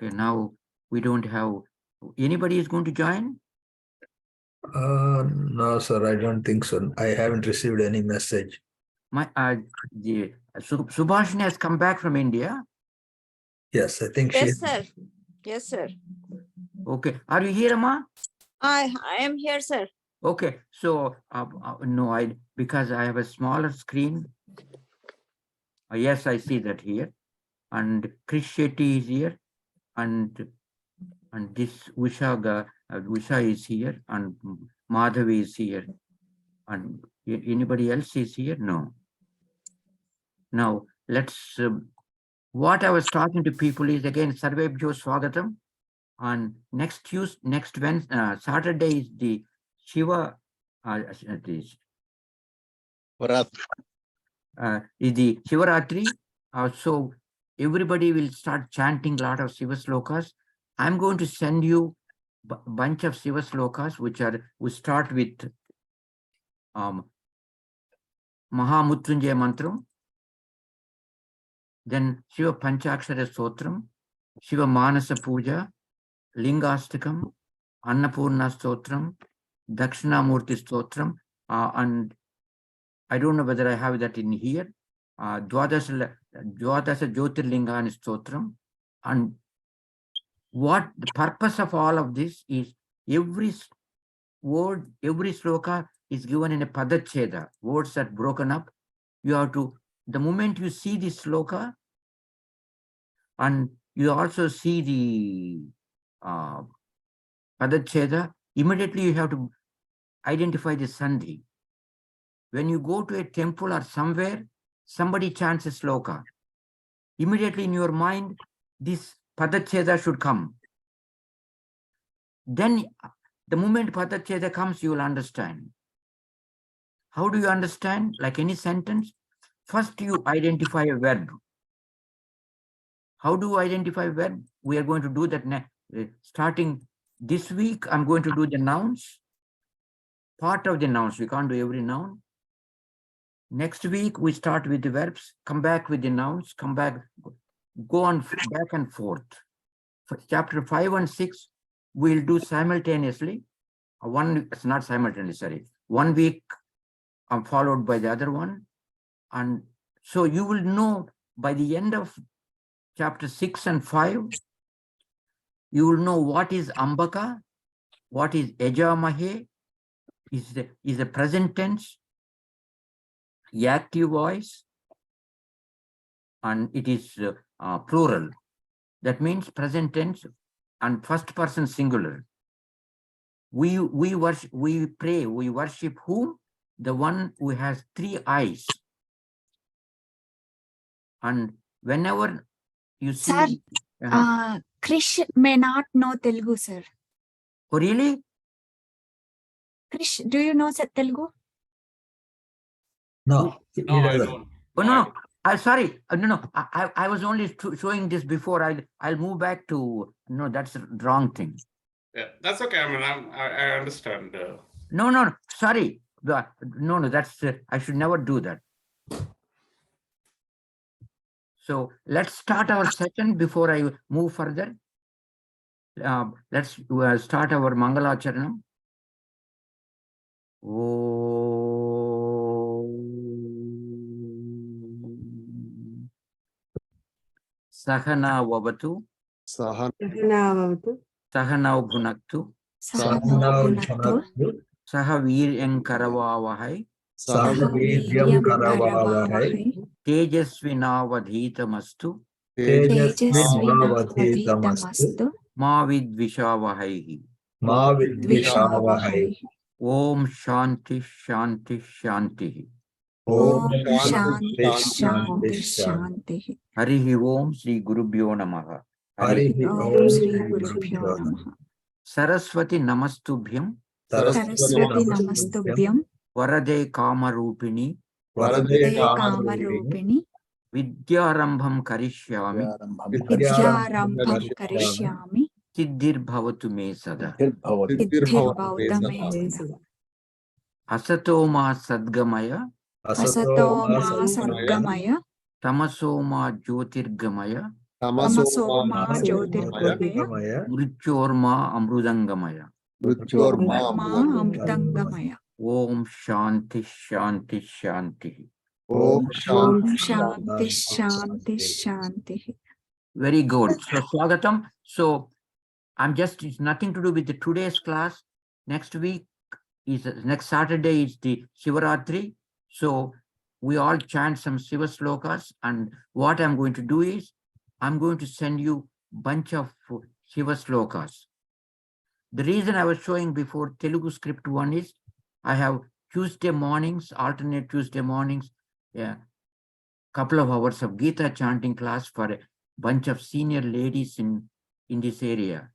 Okay, now we don't have anybody is going to join. No, sir, I don't think so. I haven't received any message. Subhashini has come back from India. Yes, I think Yes, sir. Yes, sir. Okay, are you here, Amma? I am here, sir. Okay, so no, because I have a smaller screen. Yes, I see that here, and Krish Shetty is here, and this Usha is here, and Madhavi is here, and anybody else is here? No. Now let's. What I was talking to people is again Sarvebhyo Swagatam. On next Wednesday, Saturday is the Shiva. Is the Shivaratri. So everybody will start chanting a lot of Shiva slokas. I'm going to send you a bunch of Shiva slokas, we start with Mahamuttunjaya Mantram, then Shiva Panchakshara Stotram, Shiva Manasa Puja, Lingastakam, Annapurna Stotram, Dakshinamurti Stotram, and I don't know whether I have that in here. Dwadasa Jyotirlingani Stotram. And what the purpose of all of this is, every word, every sloka is given in a padacheda, words that broken up. You have to, the moment you see this sloka, and you also see the padacheda, immediately you have to identify the sandhi. When you go to a temple or somewhere, somebody chants a sloka. Immediately in your mind, this padacheda should come. Then the moment padacheda comes, you will understand. How do you understand? Like any sentence, first you identify a verb. How do you identify a verb? We are going to do that starting this week. I'm going to do the nouns, part of the nouns. We can't do every noun. Next week, we start with the verbs, come back with the nouns, come back, go on back and forth. For chapter 5 and 6, we'll do simultaneously. It's not simultaneously, sorry. 1 week followed by the other one. And so you will know by the end of chapter 6 and 5, you will know what is Ambaka, what is Ejamahe, is the present tense, active voice, and it is plural. That means present tense and first person singular. We pray, we worship whom? The one who has 3 eyes. And whenever you see... Sir, Krish may not know Telugu, sir. Oh, really? Krish, do you know Telugu? No, No, I don't. Oh, no. I'm sorry. No. I was only showing this before. I'll move back to... No, that's the wrong thing. Yeah, that's okay. I mean, I understand. No. Sorry. No. That's... I should never do that. So let's start our session before I move further. Let's start our Mangalacharanam. Sahana Vavatu. Sahana Bhunaktu. Sahavir Karavavahai. Tejasvinavadhitamastu. Mavidvishavahaihi. Om Shanti Shanti Shanti. Om Shanti Shanti. Harihi Om Sri Gurubhyo Namaha. Om Sri Gurubhyo Namaha. Saraswati Namastubhyam. Saraswati Namastubhyam. Varade Kamarupini. Kamarupini. Vidyarambham Karishyami. Vidyarambham Karishyami. Siddhir Bhavatu Me Sada. Siddhir Bhavatu Me Sada. Asatoma Sadgamaya. Asatoma Sadgamaya. Tamasoma Jyotirgamaya. Tamaso ma Tamasoma jyotirgamaya. Jyotirgamaya. Mrichorma Amrudangamaya. Mrityorma amritangamaya. Om Shanti Shanti Shanti. Om Om Shanti Shanti Shanti Shanti. Very good. So Swagatam. So it's nothing to do with the today's class. Next week next Saturday is the Shivaratri. So we all chant some Shiva slokas, and what I'm going to do is I'm going to send you bunch of Shiva slokas. The reason I was showing before Telugu script one is I have Tuesday mornings, alternate Tuesday mornings, couple of hours of Gita chanting class for a bunch of senior ladies in this area.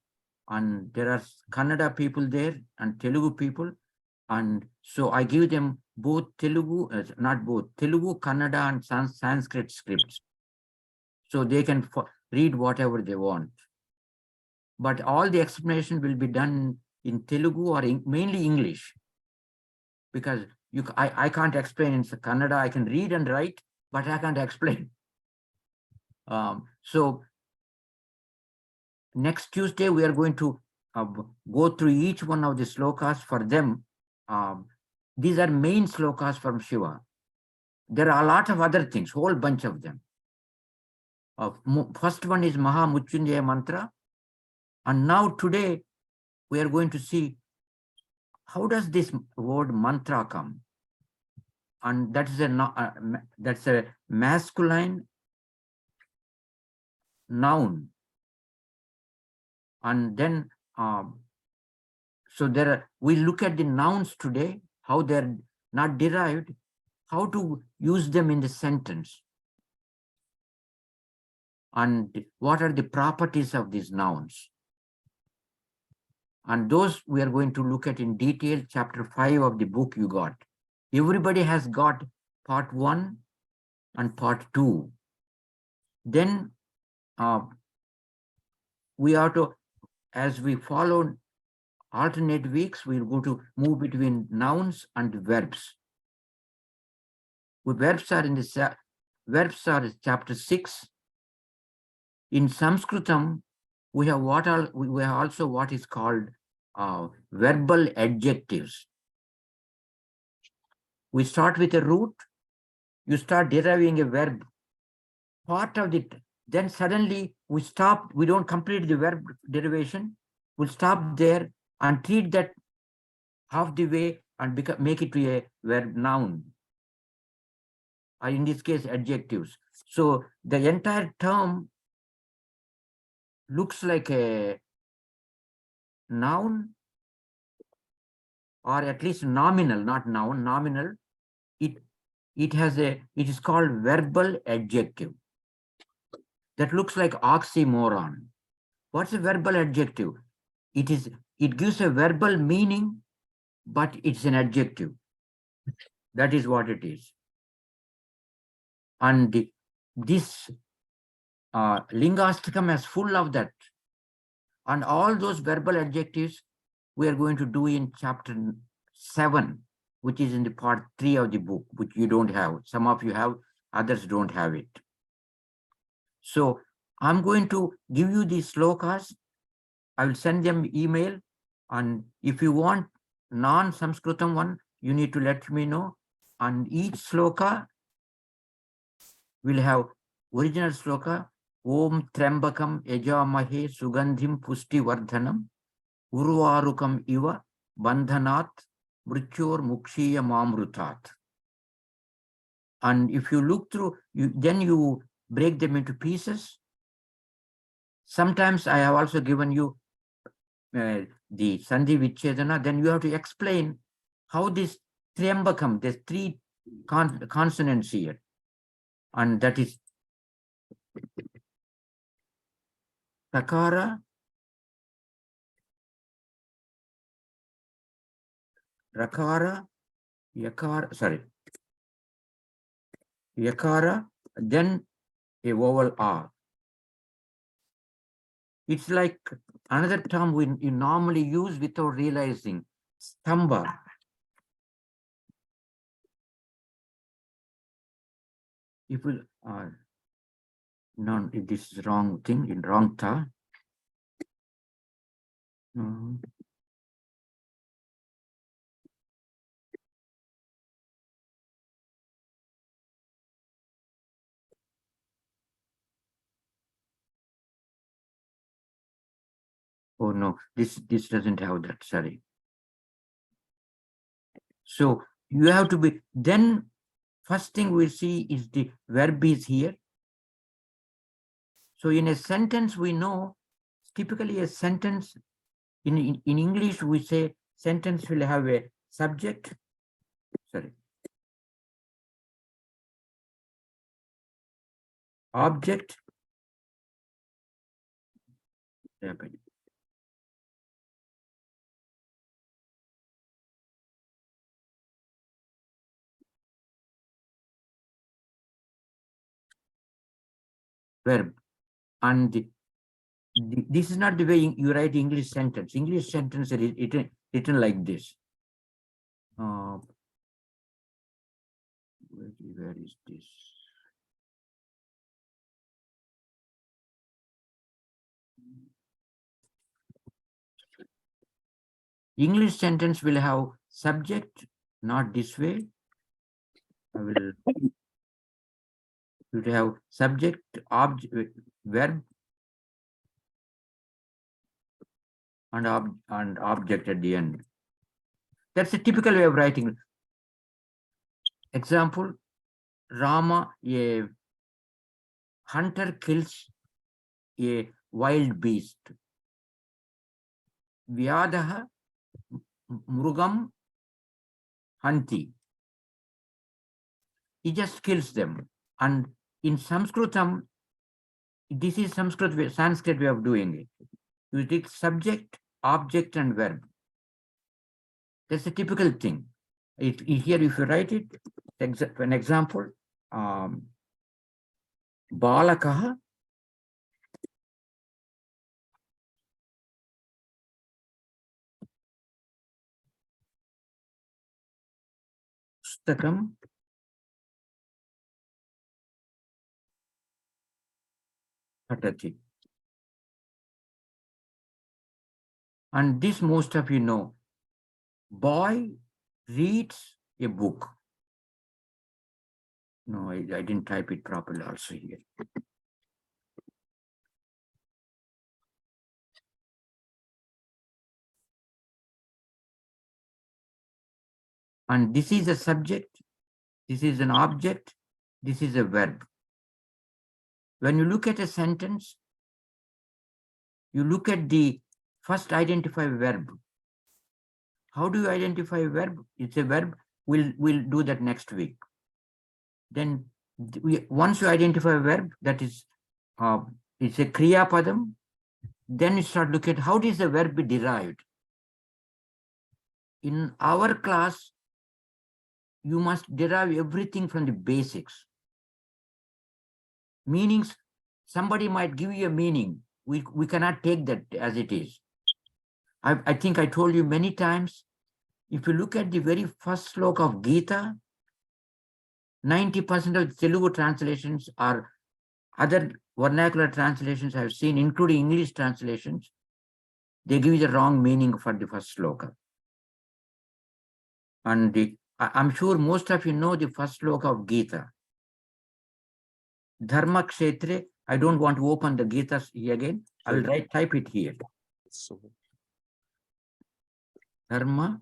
And there are Kannada people there and Telugu people. And so I give them both Telugu, not both, Telugu, Kannada and Sanskrit scripts. So they can read whatever they want. But all the explanation will be done in Telugu or mainly English. Because I can't explain in Kannada. I can read and write, but I can't explain. So next Tuesday, we are going to go through each one of the slokas for them. These are main slokas from Shiva. There are a lot of other things, whole bunch of them. First one is Maha Mutyunjaya mantra. And now today, we are going to see how does this word mantra come? And that's a masculine noun. And then, so we look at the nouns today, how they're not derived, how to use them in the sentence. And what are the properties of these nouns? And those we are going to look at in detail, chapter 5 of the book you got. Everybody has got part 1 and part 2. Then we are to, as we follow alternate weeks, we'll go to move between nouns and verbs. Verbs are in chapter 6. In Sanskritam, we have also what is called verbal adjectives. We start with a root, you start deriving a verb, part of it, then suddenly we stop, we don't complete the verb derivation, we'll stop there and treat that half the way and make it to a verb noun, or in this case, adjectives. So the entire term looks like a noun, or at least nominal, not noun, nominal. It is called verbal adjective. That looks like oxymoron. What's a verbal adjective? It gives a verbal meaning, but it's an adjective. That is what it is. And this Lingastakam is full of that. And all those verbal adjectives we are going to do in chapter 7, which is in the part 3 of the book, which you don't have. Some of you have, others don't have it. So I'm going to give you these slokas. I will send them email. And if you want non-Sanskritam one, you need to let me know. And each sloka will have original sloka. Om Trembakam Yajamahe Sugandhim Pusti Vardhanam Urvarukam Iva Bandhanat Mrityur Mukshiya Mamrutat. And if you look through, then you break them into pieces. Sometimes I have also given you the Sandhi Vichedana. Then you have to explain how this Triambakam, there's 3 consonants here. And that is Takara, Rakara, Yakara, Yakara, then a vowel R. It's like another term you normally use without realizing, Stamba. If we, No, this is wrong thing, in wrong tha. No. Oh no, this doesn't have that, sorry. So you have to be, then first thing we see is the verb is here. So in a sentence, we know typically a sentence in English, we say sentence will have a subject, sorry, object, verb. And this is not the way you write English sentence. English sentence is written like this. Where is this? English sentence will have subject, not this way. I will have subject, object, verb, and object at the end. That's a typical way of writing. Example, Rama, a hunter kills a wild beast. Vyadaha mrugam hanti. He just kills them. And in Sanskritam, this is Sanskrit way of doing it. You take subject, object, and verb. That's a typical thing. Here, if you write it, for an example, Balakaha Pustakam Patati. And this most of you know. Boy reads a book. No, I didn't type it properly also here. And this is a subject, this is an object, this is a verb. When you look at a sentence, you look at the first identify verb. How do you identify a verb? It's a verb. We'll do that next week. Then once you identify a verb, that is it's a kriya padam, then you start looking at how is the verb derived. In our class, you must derive everything from the basics. Meanings, somebody might give you a meaning. We cannot take that as it is. I think I told you many times, if you look at the very first sloka of Gita, 90% of Telugu translations are other vernacular translations I've seen, including English translations. They give you the wrong meaning for the first sloka. And I'm sure most of you know the first sloka of Gita. Dharma Kshetre, I don't want to open the Gita here again. I will type it here. Dharma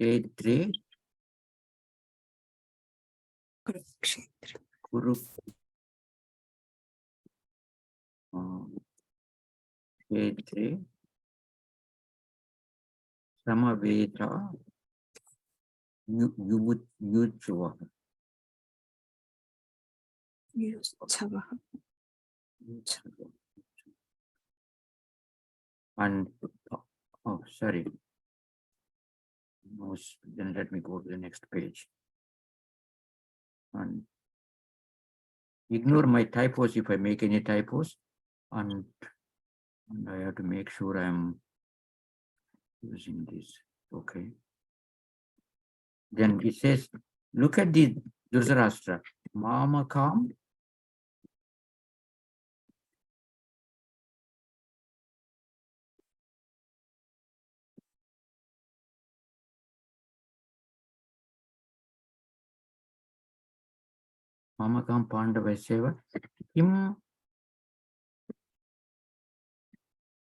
Kshetre Kuru Kshetre Samaveta Yuchva. And oh, sorry. No, then let me go to the next page. And ignore my typos if I make any typos. And I have to make sure I'm using this. Okay. Then it says, look at the Dhritarashtra, Mamakam Mamakam Pandavaseva Kim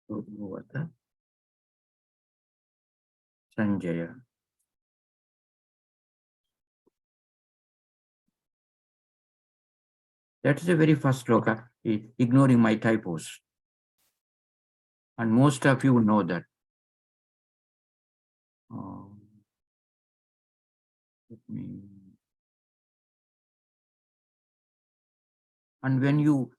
Kuruvata Sanjaya. That is the very first sloka, ignoring my typos. And most of you know that. Let me. And when you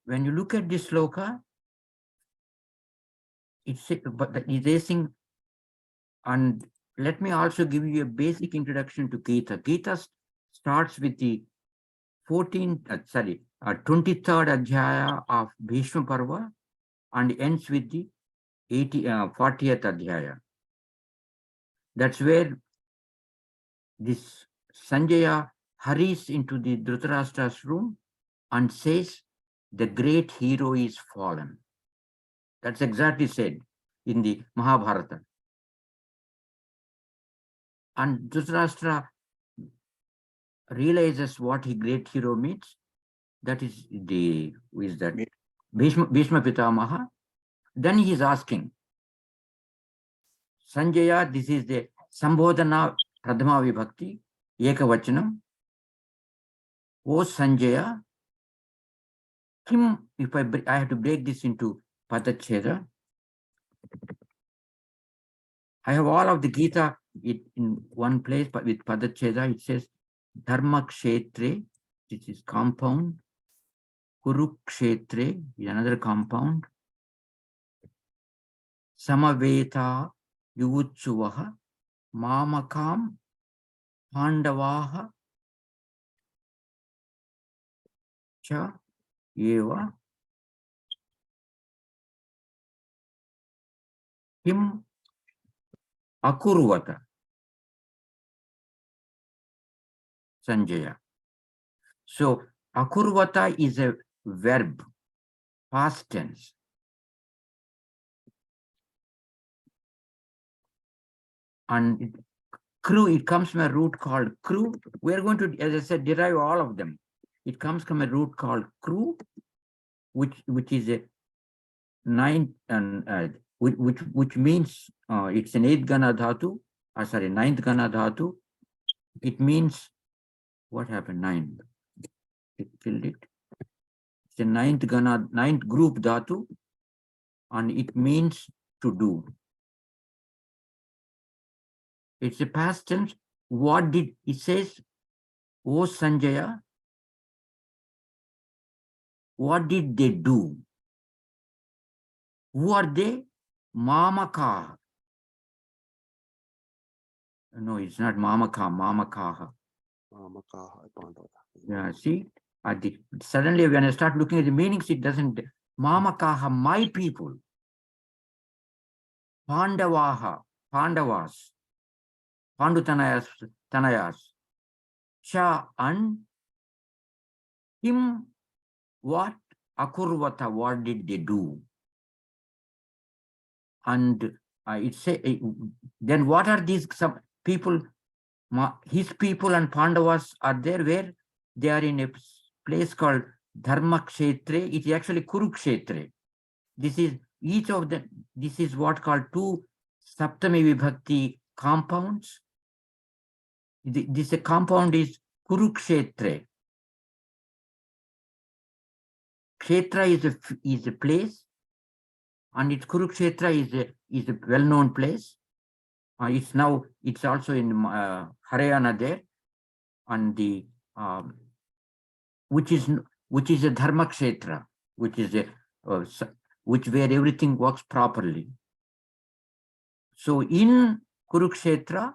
look at this sloka, it's but the erasing. And let me also give you a basic introduction to Gita. Gita starts with the 23rd Adhyaya of Bhishma Parva and ends with the 40th Adhyaya. That's where this Sanjaya hurries into the Dhritarashtra's room and says, the great hero is fallen. That's exactly said in the Mahabharata. And Dhritarashtra realizes what he great hero means. That is who is that? Bhishma Pitamaha. Then he is asking, Sanjaya, this is the Sambodhana Pradhama Vibhakti, Ekavachanam. O Sanjaya, Kim, if I have to break this into Padacheda, I have all of the Gita in one place, but with Padacheda, it says Dharma Kshetre, which is compound, Kurukshetre is another compound, Samaveta Yuvutsuvaha, Mamakam, Pandavaha, Cha, Eva, Kim, Akurvata, Sanjaya. So, Akurvata is a verb, past tense. And it comes from a root called kru. We are going to, as I said, derive all of them. It comes from a root called kru, which is a ninth, and which means it's an eighth gana dhatu, ninth gana dhatu. It means, what happened? Ninth. It killed it. It's a ninth group dhatu, and it means to do. It's a past tense. What did it says? O Sanjaya, what did they do? Who are they? Mamaka. No, it's not Mamaka, Mamakaha. Yeah, see, suddenly when I start looking at the meanings, it doesn't. Mamakaha, my people. Pandavaha, Pandavas. Tanayas. Cha and him, what? Akurvata, what did they do? And then what are these some people? His people and Pandavas are there where they are in a place called Dharma Kshetre. It is actually Kurukshetre. This is each of them. This is what called two Saptami Vibhakti compounds. This compound is Kurukshetre. Kshetra is a place, and its Kurukshetra is a well-known place. It's also in Haryana there, and the which is a Dharma Kshetra, which is where everything works properly. So in Kurukshetra,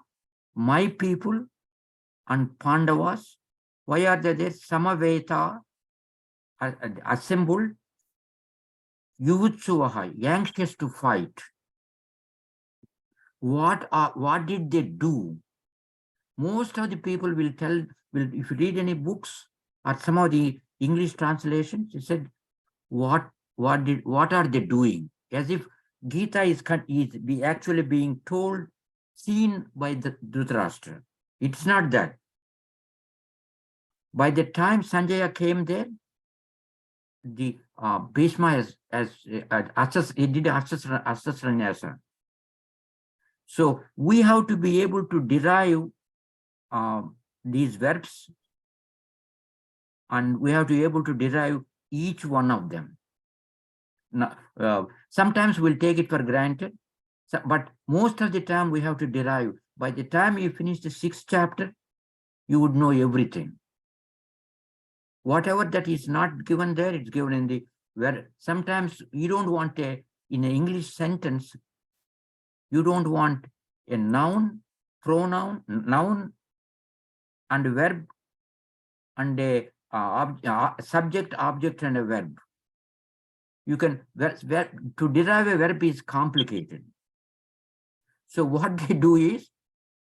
my people and Pandavas, why are they there? Samaveta, assembled, Yuvutsuvaha, anxious to fight. What did they do? most of the people will if you read any books or some of the English translations, it said, what are they doing? As if Gita is actually being told, seen by the Dhritarashtra. It's not that. By the time Sanjaya came there, the Bhishma he did Asasranyasa. So we have to be able to derive these verbs, and we have to be able to derive each one of them. Now, sometimes we'll take it for granted, but most of the time we have to derive. By the time you finish the 6th chapter, you would know everything. Whatever that is not given there, it's given in the where. Sometimes you don't want in an English sentence, you don't want a noun, pronoun, noun, and a verb, and a subject, object, and a verb. You can, to derive a verb is complicated. So what they do is,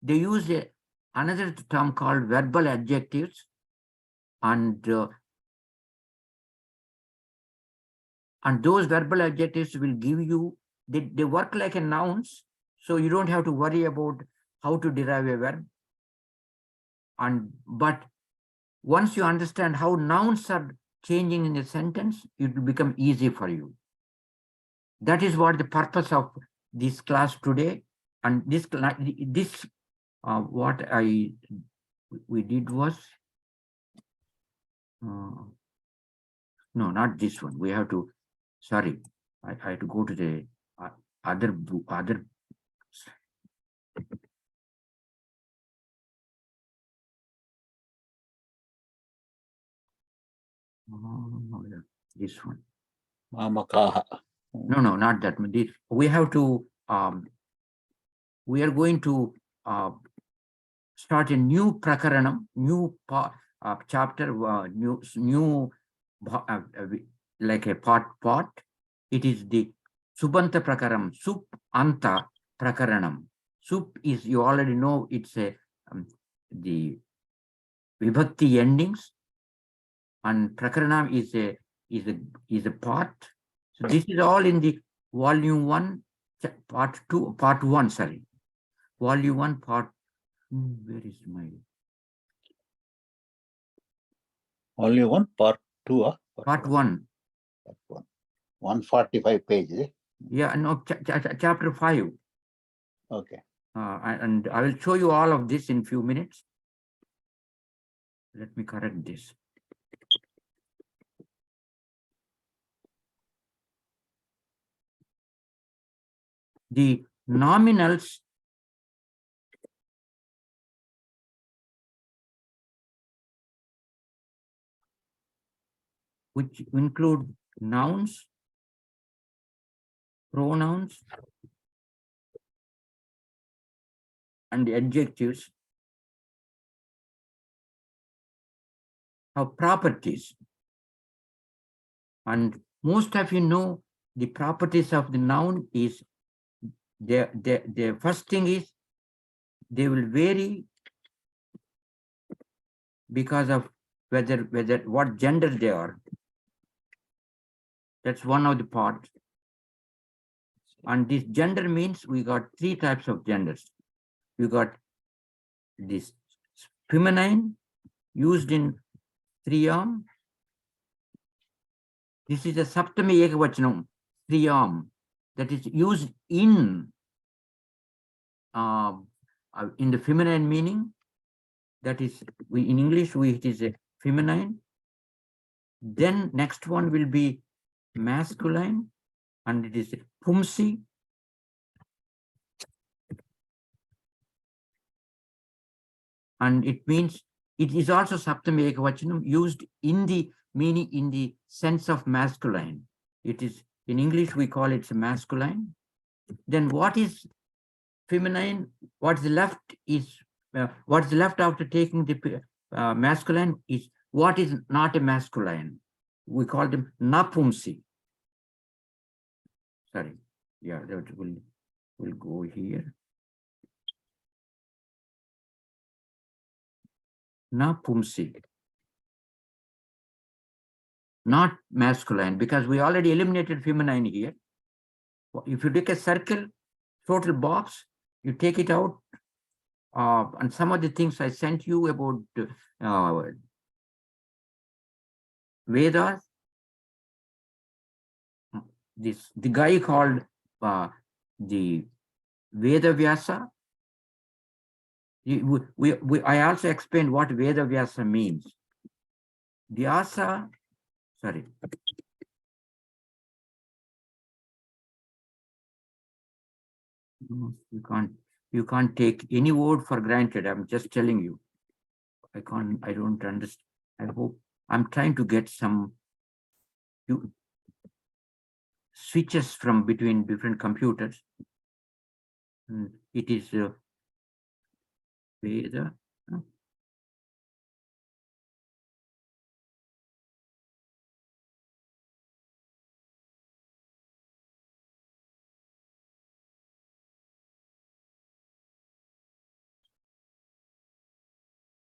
they use another term called verbal adjectives, and those verbal adjectives will give you, they work like a nouns, so you don't have to worry about how to derive a verb. But once you understand how nouns are changing in a sentence, it will become easy for you. That is what the purpose of this class today. And what we did was, no, not this one. We have to, sorry, I had to go to the other book, this one. Mamakaha. No, not that. We have to, we are going to start a new prakaranam, new chapter, new like a part. It is the Subanta prakaram, Sup Anta prakaranam. Sup is, you already know, it's the vibhakti endings, and prakaranam is a part. So this is all in the volume 1, part 1, sorry. Volume 1, part, where is my? Only one, part 2, Part 1. Part 1. 145 pages. Yeah, no, chapter 5. Okay. And I will show you all of this in few minutes. Let me correct this. The nominals which include nouns, pronouns, and adjectives have properties. And most of you know the properties of the noun is, the first thing is, they will vary because of whether what gender they are. That's one of the parts. And this gender means we got 3 types of genders. We got this feminine used in Triyam. This is a Saptami Ekavachanam, Triyam, that is used in the feminine meaning. That is, in English, it is a feminine. Then next one will be masculine, and it is Pumsi. And it means, it is also Saptami Ekavachanam, used in the meaning, in the sense of masculine. It is, in English, we call it masculine. Then what is feminine? What's left is, what's left after taking the masculine is what is not a masculine. We call them Napumsi. Sorry, yeah, that will go here. Na pumsi. Not masculine, because we already eliminated feminine here. If you take a circle, total box, you take it out, and some of the things I sent you about Vedas, the guy called the Veda Vyasa. I also explained what Veda Vyasa means. Vyasa, sorry. No, you can't take any word for granted. I'm just telling you. I don't understand. I hope I'm trying to get some switches from between different computers. It is Veda.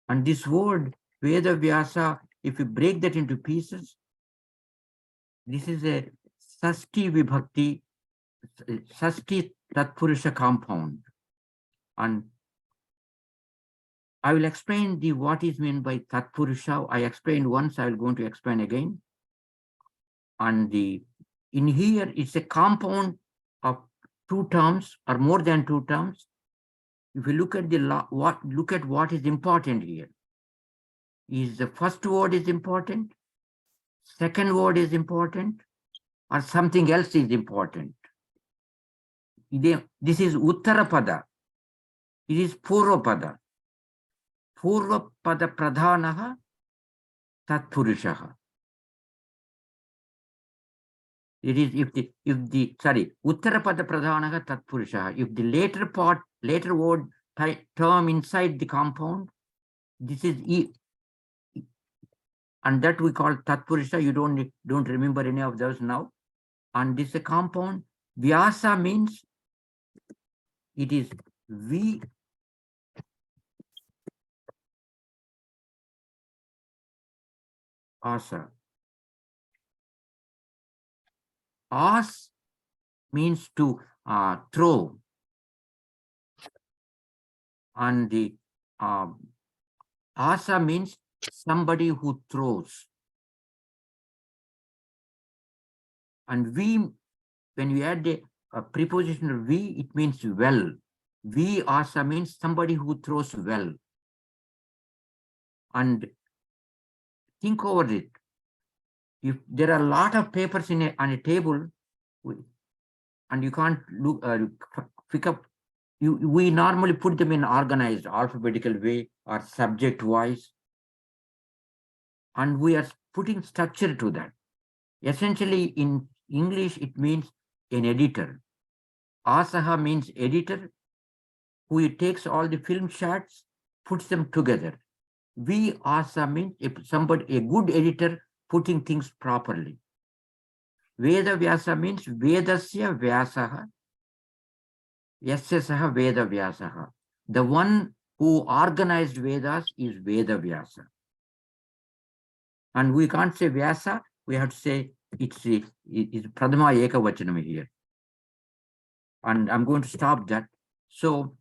And this word Veda Vyasa, if you break that into pieces, this is a Sasti Vibhakti, Sasti Tatpurusha compound. And I will explain what is meant by Tatpurusha. I explained once, I will going to explain again. And in here, it's a compound of two terms or more than two terms. If you look at what is important here, is the first word is important, second word is important, or something else is important. This is Uttarapada. It is Purvapada. Purvapada Pradhanaha Tatpurushaha. It is if the Uttarapada Pradhanaha Tatpurushaha. If the later word term inside the compound, this is and that we call Tatpurusha. You don't remember any of those now. And this is a compound. Vyasa means it is V. Asa. As means to throw. And the asa means somebody who throws. And we, when we add a preposition of we, it means well. We asa means somebody who throws well. And think over it. If there are a lot of papers on a table, and you can't pick up, we normally put them in organized alphabetical way or subject wise. And we are putting structure to that. Essentially, in English, it means an editor. Asaha means editor, who takes all the film shots, puts them together. We asa means a good editor putting things properly. Veda Vyasa means Vedasya Vyasaha. Yasya Veda Vyasaha. The one who organized Vedas is Veda Vyasa. And we can't say Vyasa, we have to say it's Pradhama Ekavachanam here. And I'm going to stop that. So,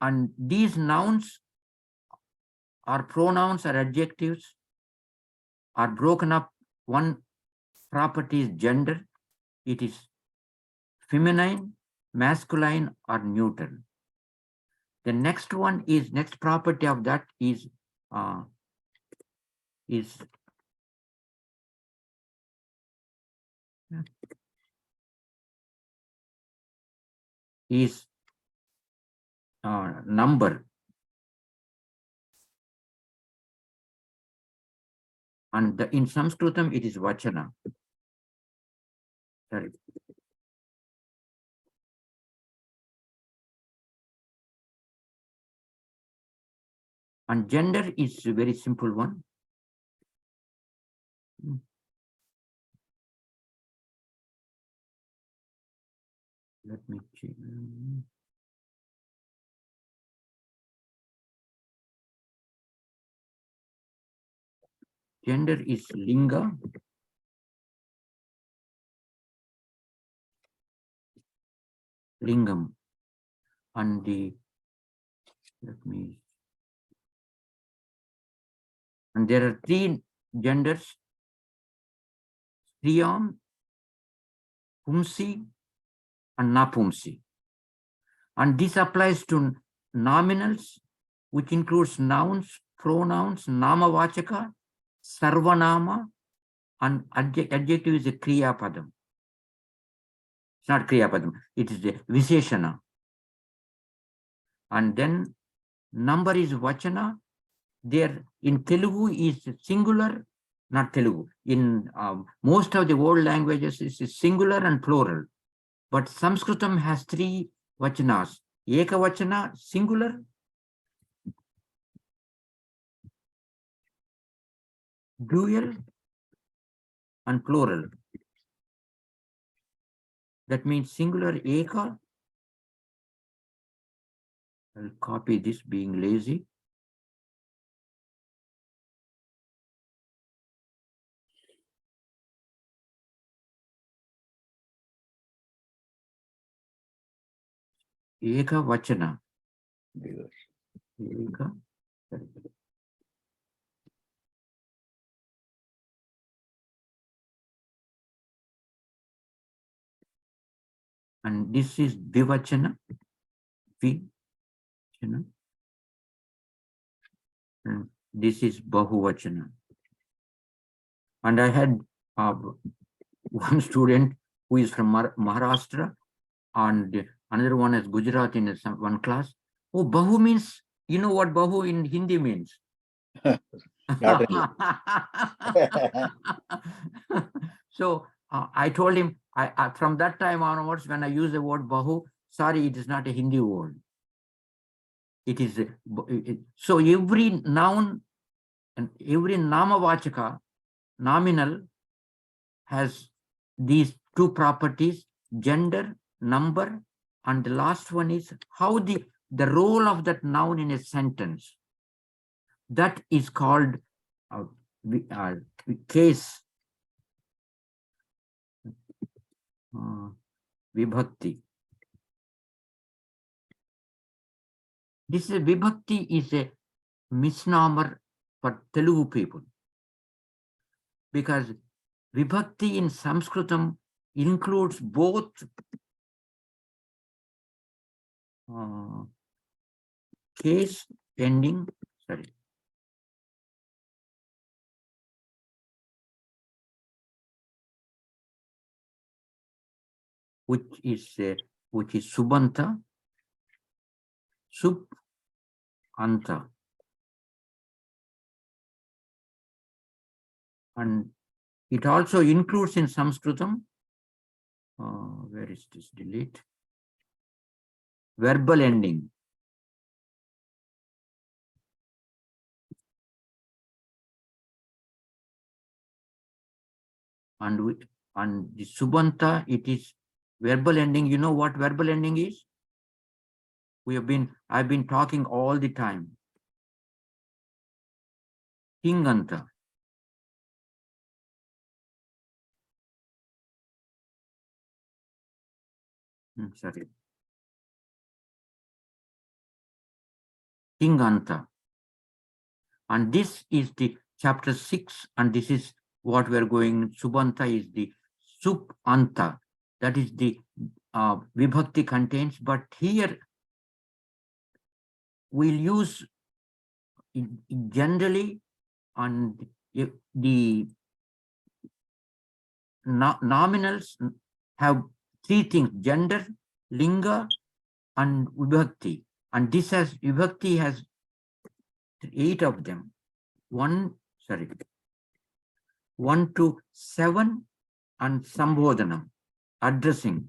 and these nouns or pronouns or adjectives are broken up. One property is gender. It is feminine, masculine, or neuter. The next property of that is number. And in Sanskritam, it is Vachana. Sorry. And gender is a very simple one. Let me check. Gender is linga. Lingam. And and there are three genders: Striyam, Pumsi, and Napumsi. And this applies to nominals, which includes nouns, pronouns, namavachaka, sarvanama, and adjective is a kriya padam. It's not kriya padam, it is a visheshana. And then number is vachana. There in Telugu is singular, not Telugu. In most of the world languages is singular and plural. But Sanskritam has three vachanas. Eka vachana, singular. Dual and plural. That means singular eka. I'll copy this being lazy. Eka vachana. Eka. And this is Vivachana. Vivachana. And this is Bahuvachana. And I had one student who is from Maharashtra, and another one is Gujarat in one class. Oh, Bahu means, you know what Bahu in Hindi means? Not really. So I told him, I from that time onwards, when I use the word Bahu, sorry, it is not a Hindi word. It is so every noun and every namavachaka, nominal, has these two properties: gender, number, and the last one is how the role of that noun in a sentence. That is called case vibhakti. This is vibhakti is a misnomer for Telugu people, because vibhakti in Sanskritam includes both case ending, sorry, which is subanta, sub-anta, and it also includes in Sanskritam, where is this, delete, verbal ending. And the subanta, it is verbal ending. You know what verbal ending is? I've been talking all the time. Hinganta. Sorry. Hinganta. And this is the chapter 6, and this is what we're going. Subanta is the sub-anta. That is the vibhakti contains, but here we'll use generally, and the nominals have three things: gender, linga, and vibhakti. And this has vibhakti has 8 of them. 1 to 7, and sambodhanam, addressing.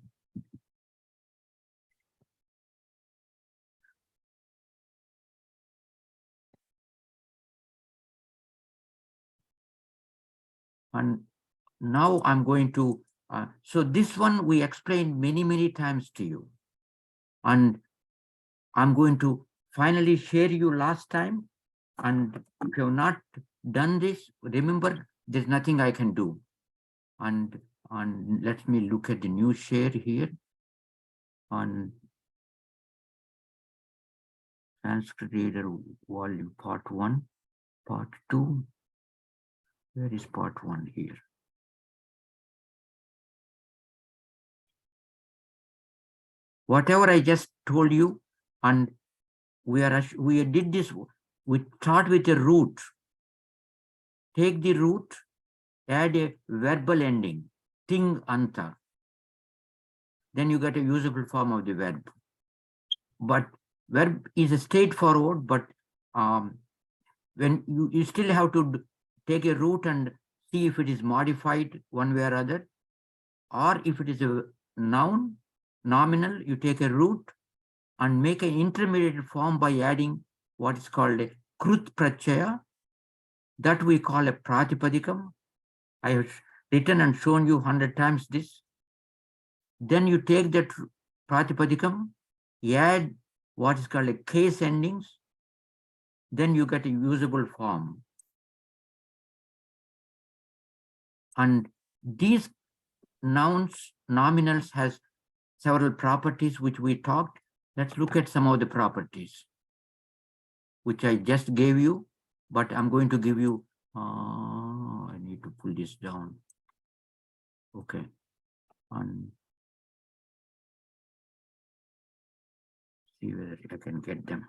And now I'm going to, so this one we explained many times to you. And I'm going to finally share you last time. And if you have not done this, remember, there's nothing I can do. And let me look at the new share here on Sanskrit Reader Volume Part 1, Part 2. Where is Part 1 here? Whatever I just told you, and we did this, we start with a root. Take the root, add a verbal ending, ting anta. Then you get a usable form of the verb. But verb is straightforward, but when you still have to take a root and see if it is modified one way or other, or if it is a noun, nominal, you take a root and make an intermediate form by adding what is called a krut prachaya. That we call a pratipadikam. I have written and shown you 100 times this. Then you take that pratipadikam, add what is called a case endings, then you get a usable form. And these nouns, nominals, has several properties which we talked. Let's look at some of the properties which I just gave you, but I'm going to give you, I need to pull this down. Okay. And see whether I can get them.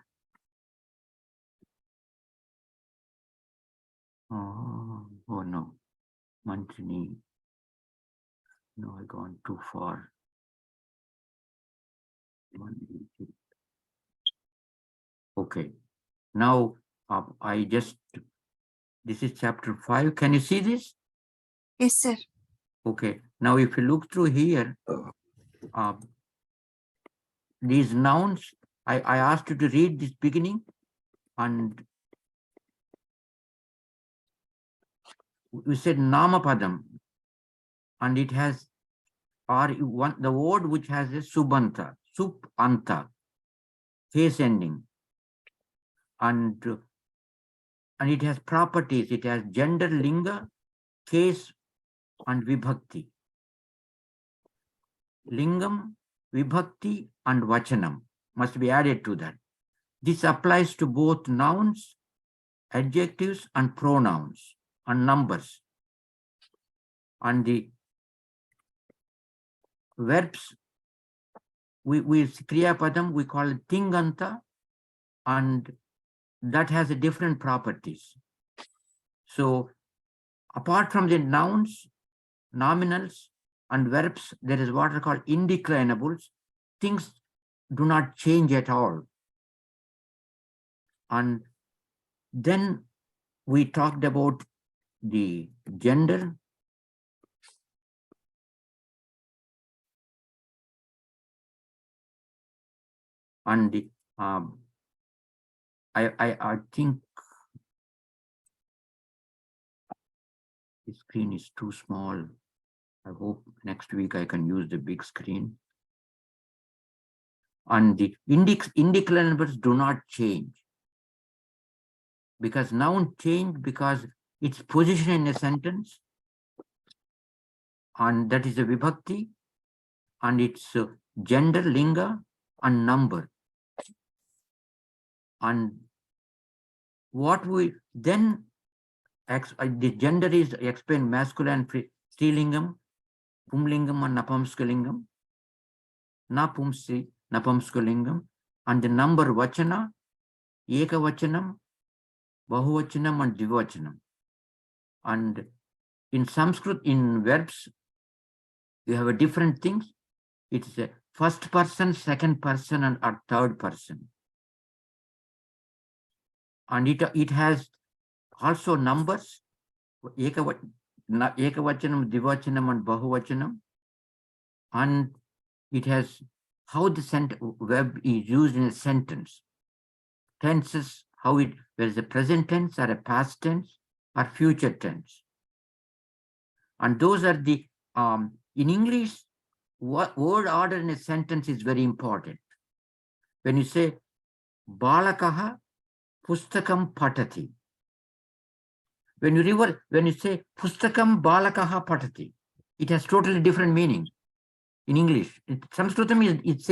Oh no, Mantini. No, I gone too far. Okay, now this is chapter 5. Can you see this? Yes, sir. Okay, now if you look through here, these nouns, I asked you to read this beginning, and we said namapadam, and it has the word which has a subanta, subanta, case ending, and it has properties. It has gender, linga, case, and vibhakti. Lingam, vibhakti, and vachanam must be added to that. This applies to both nouns, adjectives, and pronouns, and numbers. And the verbs, we kriya padam, we call it tinganta, and that has a different properties. So apart from the nouns, nominals, and verbs, there is what are called indeclinables. Things do not change at all. And then we talked about the gender, and the I think the screen is too small. I hope next week I can use the big screen. And the indeclinables do not change, because noun change because its position in a sentence, and that is a vibhakti, and its gender, linga, and number. And what we then, the gender is explained masculine, strilingam, pumlingam, and napamskalingam, napumsi, napamskalingam, and the number vachana, ekavachanam, bahuvachanam, and dvivachanam. And in Sanskrit, in verbs, you have a different things. It's a first person, second person, and a third person. And it has also numbers, ekavachanam, dvivachanam, and bahuvachanam. And it has how the verb is used in a sentence. Tenses, how it, whether it's a present tense or a past tense or future tense. And those are the, in English, word order in a sentence is very important. When you say, Balakaha pustakam patati, When you say Pustakam Balakaha Patati, it has totally different meaning in English. Sanskritam is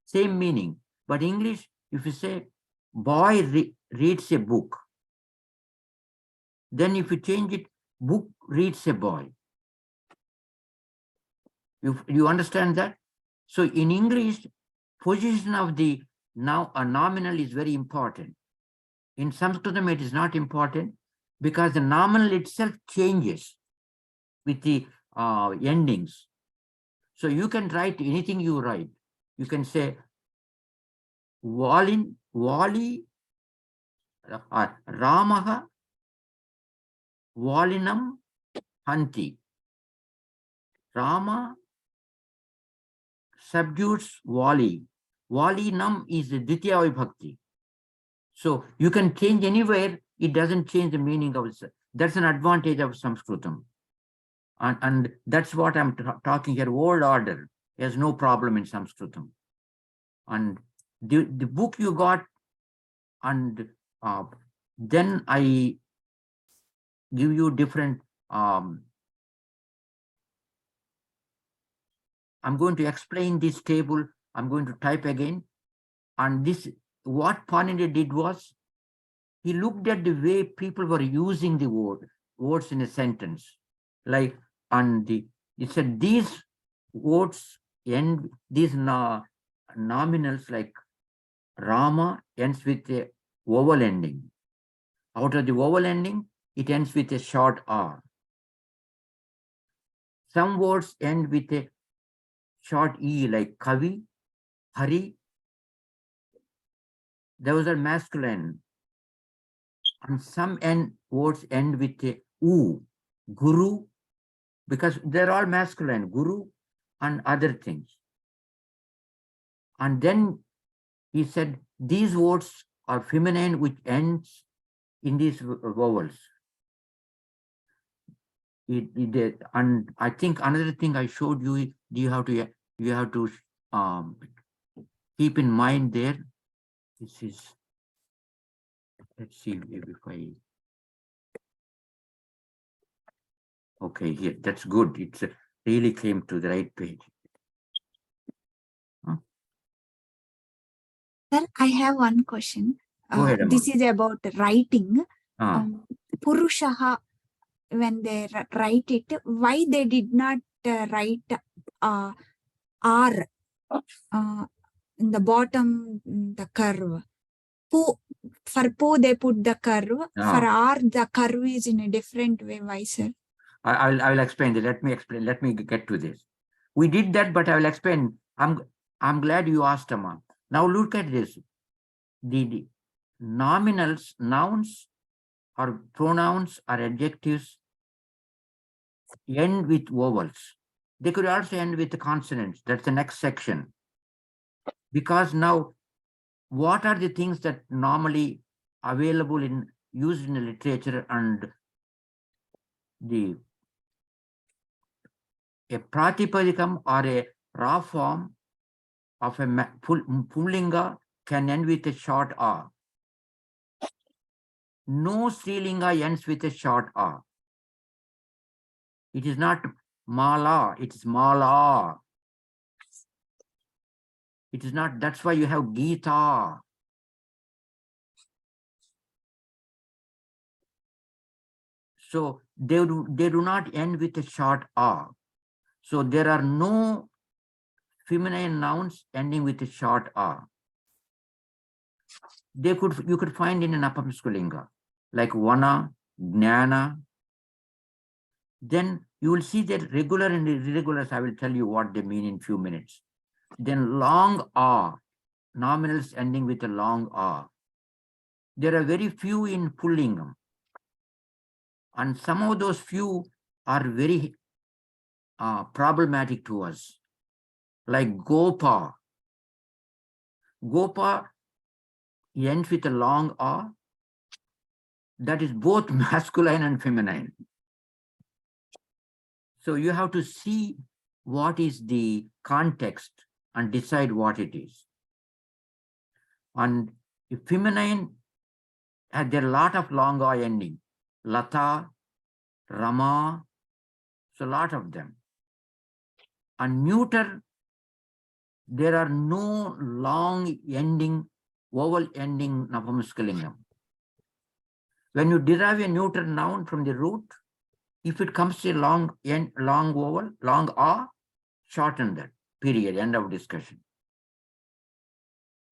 same meaning. But English, if you say boy reads a book, then if you change it, book reads a boy. You understand that? So in English, position of the nominal is very important. In Sanskritam, it is not important because the nominal itself changes with the endings. So you can write anything you write. You can say Wali Ramaha Walinam Hanti. Rama subdues Wali. Walinam is the Ditya Vibhakti. So you can change anywhere, it doesn't change the meaning of it. That's an advantage of Sanskritam. And that's what I'm talking here. Old order has no problem in Sanskritam. And the book you got, and then I give you different, I'm going to explain this table. I'm going to type again. And this, what Panini did was, he looked at the way people were using the words in a sentence. Like, he said these words end, these nominals like Rama ends with a vowel ending. Out of the vowel ending, it ends with a short R. Some words end with a short E like Kavi, Hari. Those are masculine. And some words end with a U, Guru, because they're all masculine, Guru and other things. And then he said these words are feminine, which ends in these vowels. And I think another thing I showed you, you have to keep in mind there. This is, let's see if I, okay, here, that's good. It's really came to the right page. Sir, I have one question. Go ahead, This Amma. is about writing. Ah. Purushaha, when they write it, why they did not write R in the bottom, the curve. For Po, they put the curve. For R, the curve is in a different way. Why, sir? I will explain that. Let me explain. Let me get to this. We did that, but I will explain. I'm glad you asked, Amma. Now look at this. The nominals, nouns or pronouns or adjectives end with vowels. They could also end with the consonants. That's the next section. Because now, what are the things that normally available used in the literature, and a pratipadikam or a raw form of a pullinga can end with a short R. No Strilinga ends with a short R. It is not mala, it is mala. It is not, that's why you have Gita. So they do not end with a short R. So there are no feminine nouns ending with a short R. You could find in an Apamskulinga, like Vana, Jnana. Then you will see that regular and irregulars, I will tell you what they mean in few minutes. Then long R, nominals ending with a long R. There are very few in Pullingam. And some of those few are very problematic to us. Like Gopa. Gopa ends with a long R. That is both masculine and feminine. So you have to see what is the context and decide what it is. And if feminine, there are a lot of long R ending. Lata, Rama, so a lot of them. And neuter, there are no long ending, vowel ending Napamskalingam. When you derive a neuter noun from the root, if it comes to a long vowel, long A, shorten that, period, end of discussion.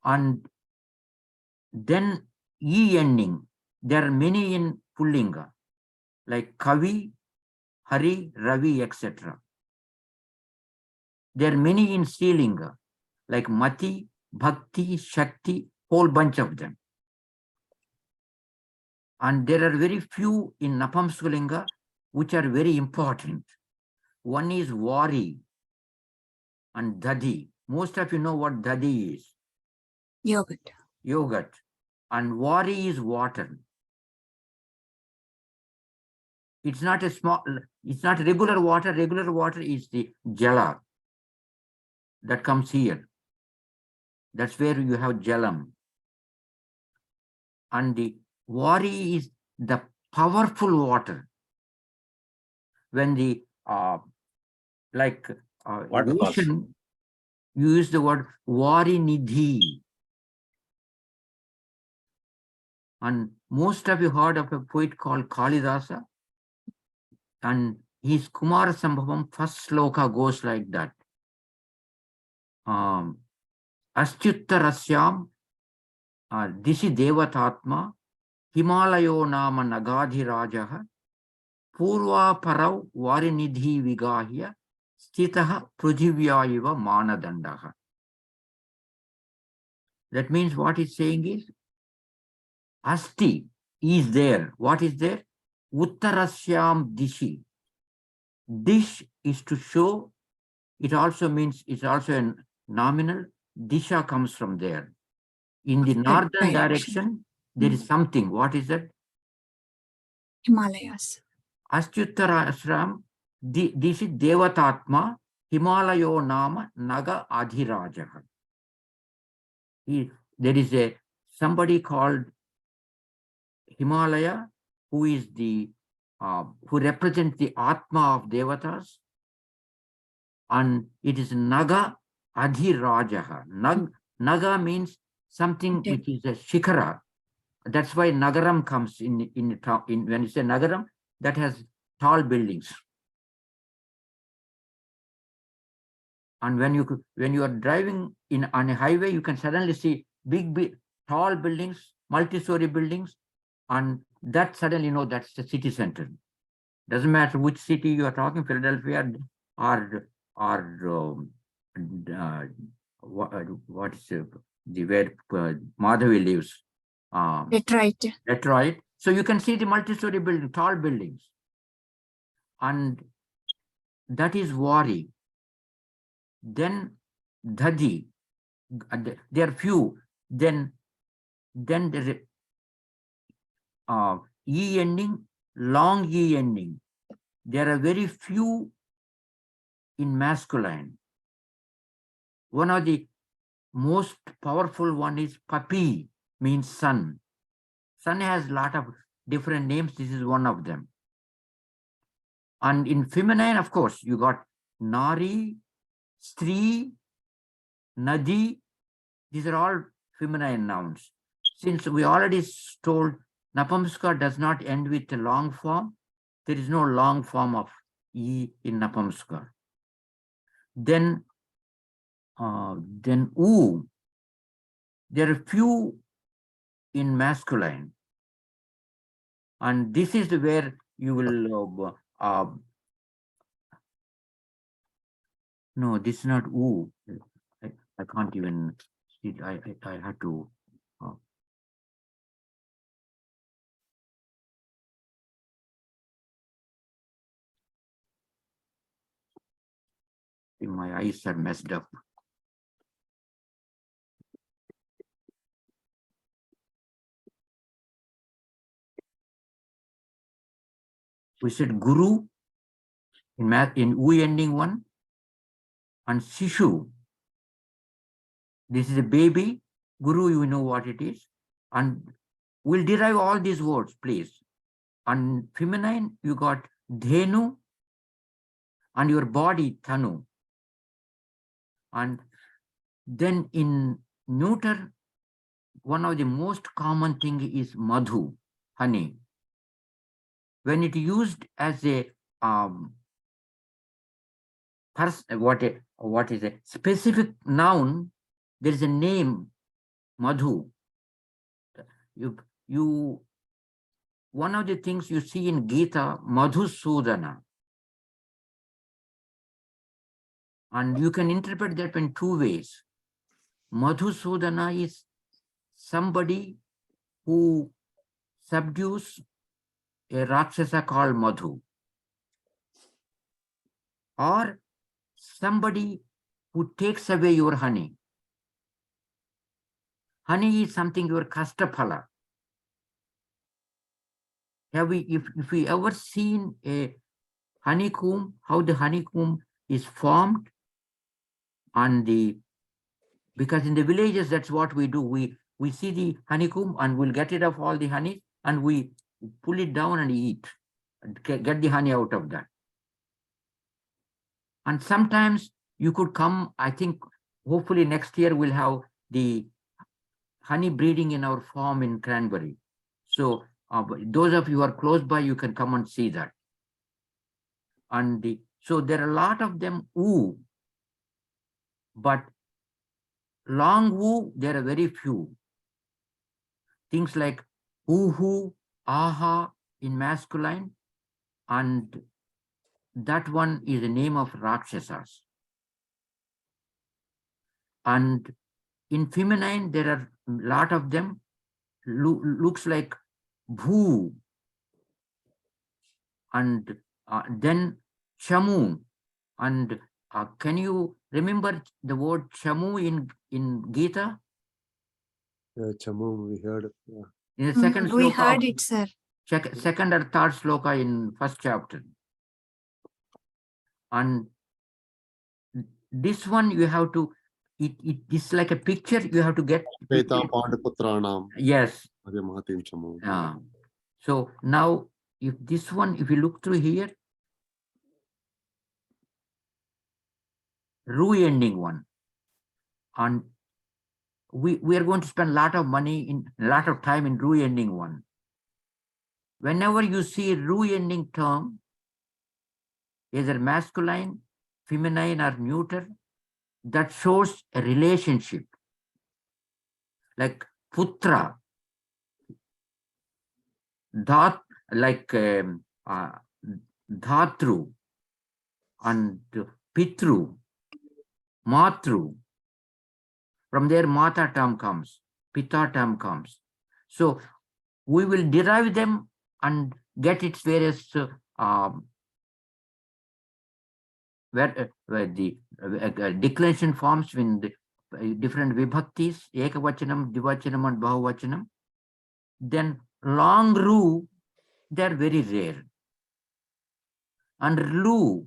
And then E ending, there are many in Pullinga, like Kavi, Hari, Ravi, etc. There are many in Strilinga, like Mati, Bhakti, Shakti, whole bunch of them. And there are very few in Napamskulinga which are very important. One is Vari and Dadi. Most of you know what Dadi is. Yogurt. Yogurt. And Vari is water. It's not a small, it's not regular water. Regular water is the Jala that comes here. That's where you have Jalam. And the Vari is the powerful water. When the Waterfalls. ocean, you use the word Vari Nidhi. And most of you heard of a poet called Kalidasa. And his Kumara Sambhavam first sloka goes like that. Astyuttarasyam Dishi Devatatma Himalayo Nama Nagadhirajaha Purva Parav Varinidhi Vigahya Stitaha Prujivyayiva Manadandaha. That means what it's saying is Asti is there. What is there? Uttarasyam Dishi. Dish is to show. It also means it's also a nominal. Disha comes from there. In the northern direction, there is something. What is that? Himalayas. Astyuttarashram, this is Devatatma, Himalayo Nama Naga Adhirajaha. There is somebody called Himalaya who is the who represents the Atma of Devatas, and it is Naga Adhirajaha. Naga means something which is a Shikara. That's why Nagaram comes in when you say Nagaram, that has tall buildings. And when you are driving on a highway, you can suddenly see big tall buildings, multi-story buildings, and that suddenly that's the city center. Doesn't matter which city you are talking, Philadelphia or what is the where Madhavi lives. Detroit. So you can see the multi-story building, tall buildings. And that is Vari. Then Dhadi. There are few. Then there is E ending, long E ending. There are very few in masculine. One of the most powerful one is Papi, means sun. Sun has a lot of different names. This is one of them. And in feminine, of course, you got Nari, Stri, Nadi. These are all feminine nouns. Since we already told Napamska does not end with a long form, there is no long form of E in Napamska. Then U. There are few in masculine. And this is where you will, no, this is not U. I can't even see it. I had to. My eyes are messed up. We said Guru in math in U ending one, and Shishu. This is a baby. Guru, you know what it is. And we'll derive all these words, please. And feminine, you got dhenu, and your body tanu. And then in neuter, one of the most common thing is madhu, honey. When it used as a what is a specific noun, there is a name, madhu. You one of the things you see in Gita, Madhusudana. And you can interpret that in two ways. Madhusudana is somebody who subdues a Rakshasa called Madhu. Or somebody who takes away your honey. Honey is something your kastaphala. Have we, if we ever seen a honeycomb, how the honeycomb is formed on the, because in the villages, that's what we do. We see the honeycomb and we'll get rid of all the honey and we pull it down and eat, and get the honey out of that. And sometimes you could come, I think, hopefully next year we'll have the honey breeding in our farm in Cranberry. So those of you who are close by, you can come and see that. And so there are a lot of them woo, but long woo, there are very few. Things like hoo, aha in masculine, and that one is the name of Rakshasas. And in feminine, there are a lot of them, looks like bhoo, and then chamu. And can you remember the word chamu in Gita? Yeah, Chamu, we heard. Yeah. In the second We sloka heard of- it, sir. second or third sloka in first chapter. And this one you have to, it is like a picture, you have to get. Peta Pandaputranam. Yes. Mahatim Chamu. So now, if this one, if you look through here, Ru ending one, and we are going to spend a lot of money in a lot of time in Ru ending one. Whenever you see Ru ending term, either masculine, feminine, or neuter, that shows a relationship. Like putra, dhat, like dhatru, and pitru, matru. From there, mata term comes, pitta term comes. So we will derive them and get its various where the declension forms in the different vibhaktis, ekavachanam, divachanam, and bahuvachanam. Then long ru, they are very rare. And lu,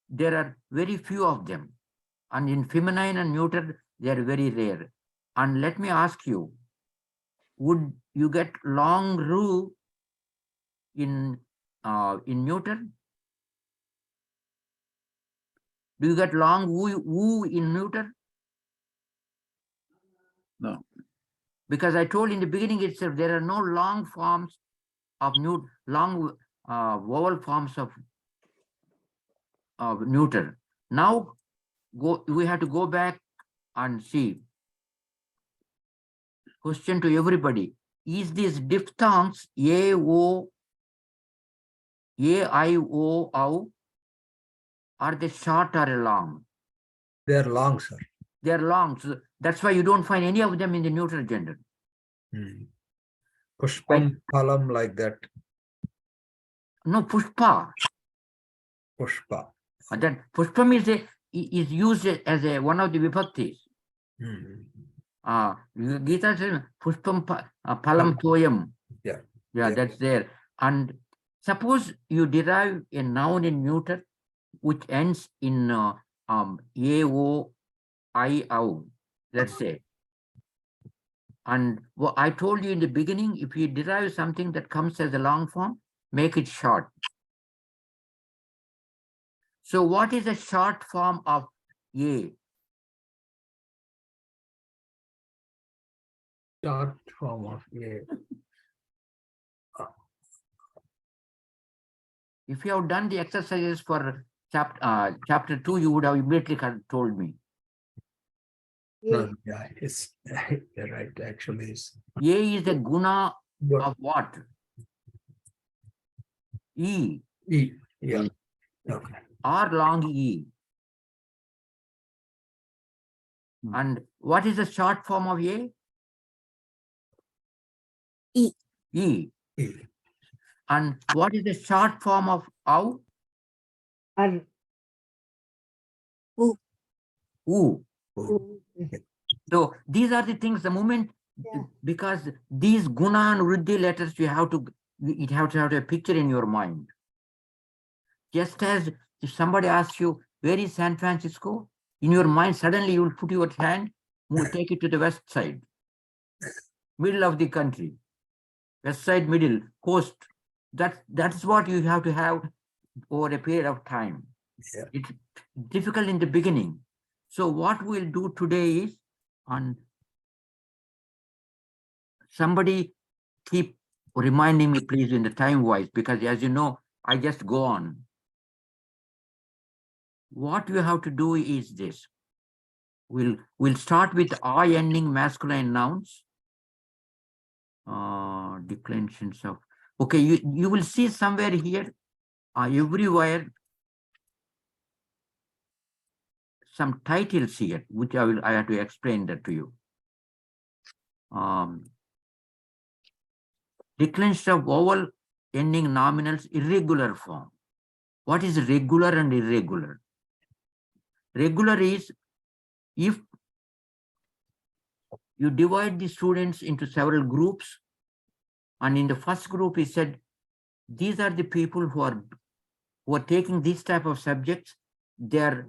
there are very few of them. And in feminine and neuter, they are very rare. And let me ask you, would you get long ru in neuter? Do you get long woo in neuter? No. Because I told in the beginning itself, there are no long forms of long vowel forms of neuter. Now we have to go back and see. Question to everybody: is these diphthongs a, o, a, I, o, au, are they short or long? They are long, sir. They are long, so that's why you don't find any of them in the neutral gender. Pushpam, phalam, like that. No, pushpa. Pushpa. That pushpam is used as a one of the vibhaktis. Gita says pushpam phalam toyam. Yeah. Yeah, that's there. And suppose you derive a noun in neuter which ends in a, o, I, au, let's say. And what I told you in the beginning, if you derive something that comes as a long form, make it short. So what is a short form of A? Short form of A. If you have done the exercises for chapter 2, you would have immediately told me. No, yeah, it's you're right. Actually, it's A is a guna but of what? E E. Yeah. Okay. or long E. And what is the short form of A? E. E. E. And what is the short form of OW? U. U. Oh, So these are the things, the moment, because these guna and vriddhi letters, you have to have a picture in your mind. Just as if somebody asks you, where is San Francisco? In your mind, suddenly you will put your hand, take it to the west side, middle of the country, west side, middle, coast. That's what you have to have over a period of time. Yeah. It's difficult in the beginning. So what we'll do today is, on somebody keep reminding me, please, in the time wise, because as you know, I just go on. What you have to do is this. We'll start with I ending masculine nouns. Declensions of, okay, you will see somewhere here, everywhere, some titles here, which I have to explain that to you. Declension of vowel ending nominals, irregular form. What is regular and irregular? Regular is if you divide the students into several groups, and in the first group he said, these are the people who are taking this type of subjects, they're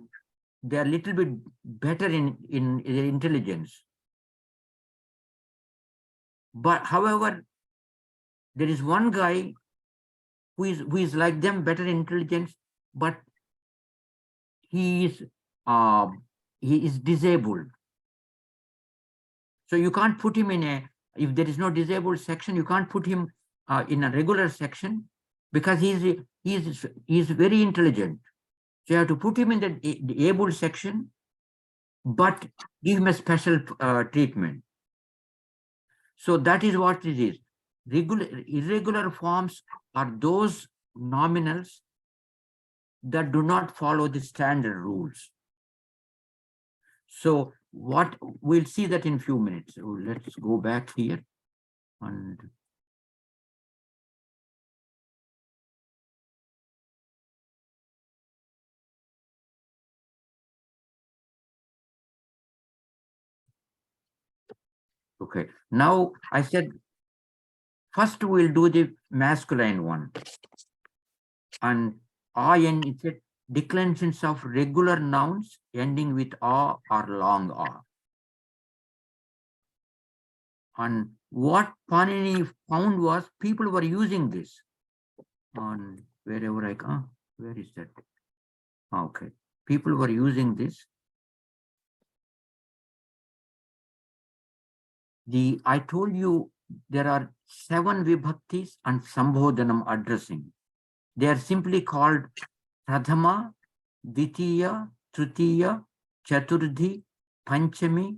a little bit better in their intelligence. But however, there is one guy who is like them, better in intelligence, but he is disabled. So you can't put him in if there is no disabled section, you can't put him in a regular section, because he's very intelligent. So you have to put him in the able section, but give him a special treatment. So that is what it is. Irregular forms are those nominals that do not follow the standard rules. So what we'll see that in a few minutes. So let's go back here and okay. Now I said first we'll do the masculine one, and and it said declensions of regular nouns ending with a or long a. And what Panini found was people were using this on wherever I come. Where is that? Okay, people were using this. I told you there are 7 vibhaktis and sambodhanam addressing. They are simply called Prathama, Ditiya, Tritiya, Chaturthi, Panchami,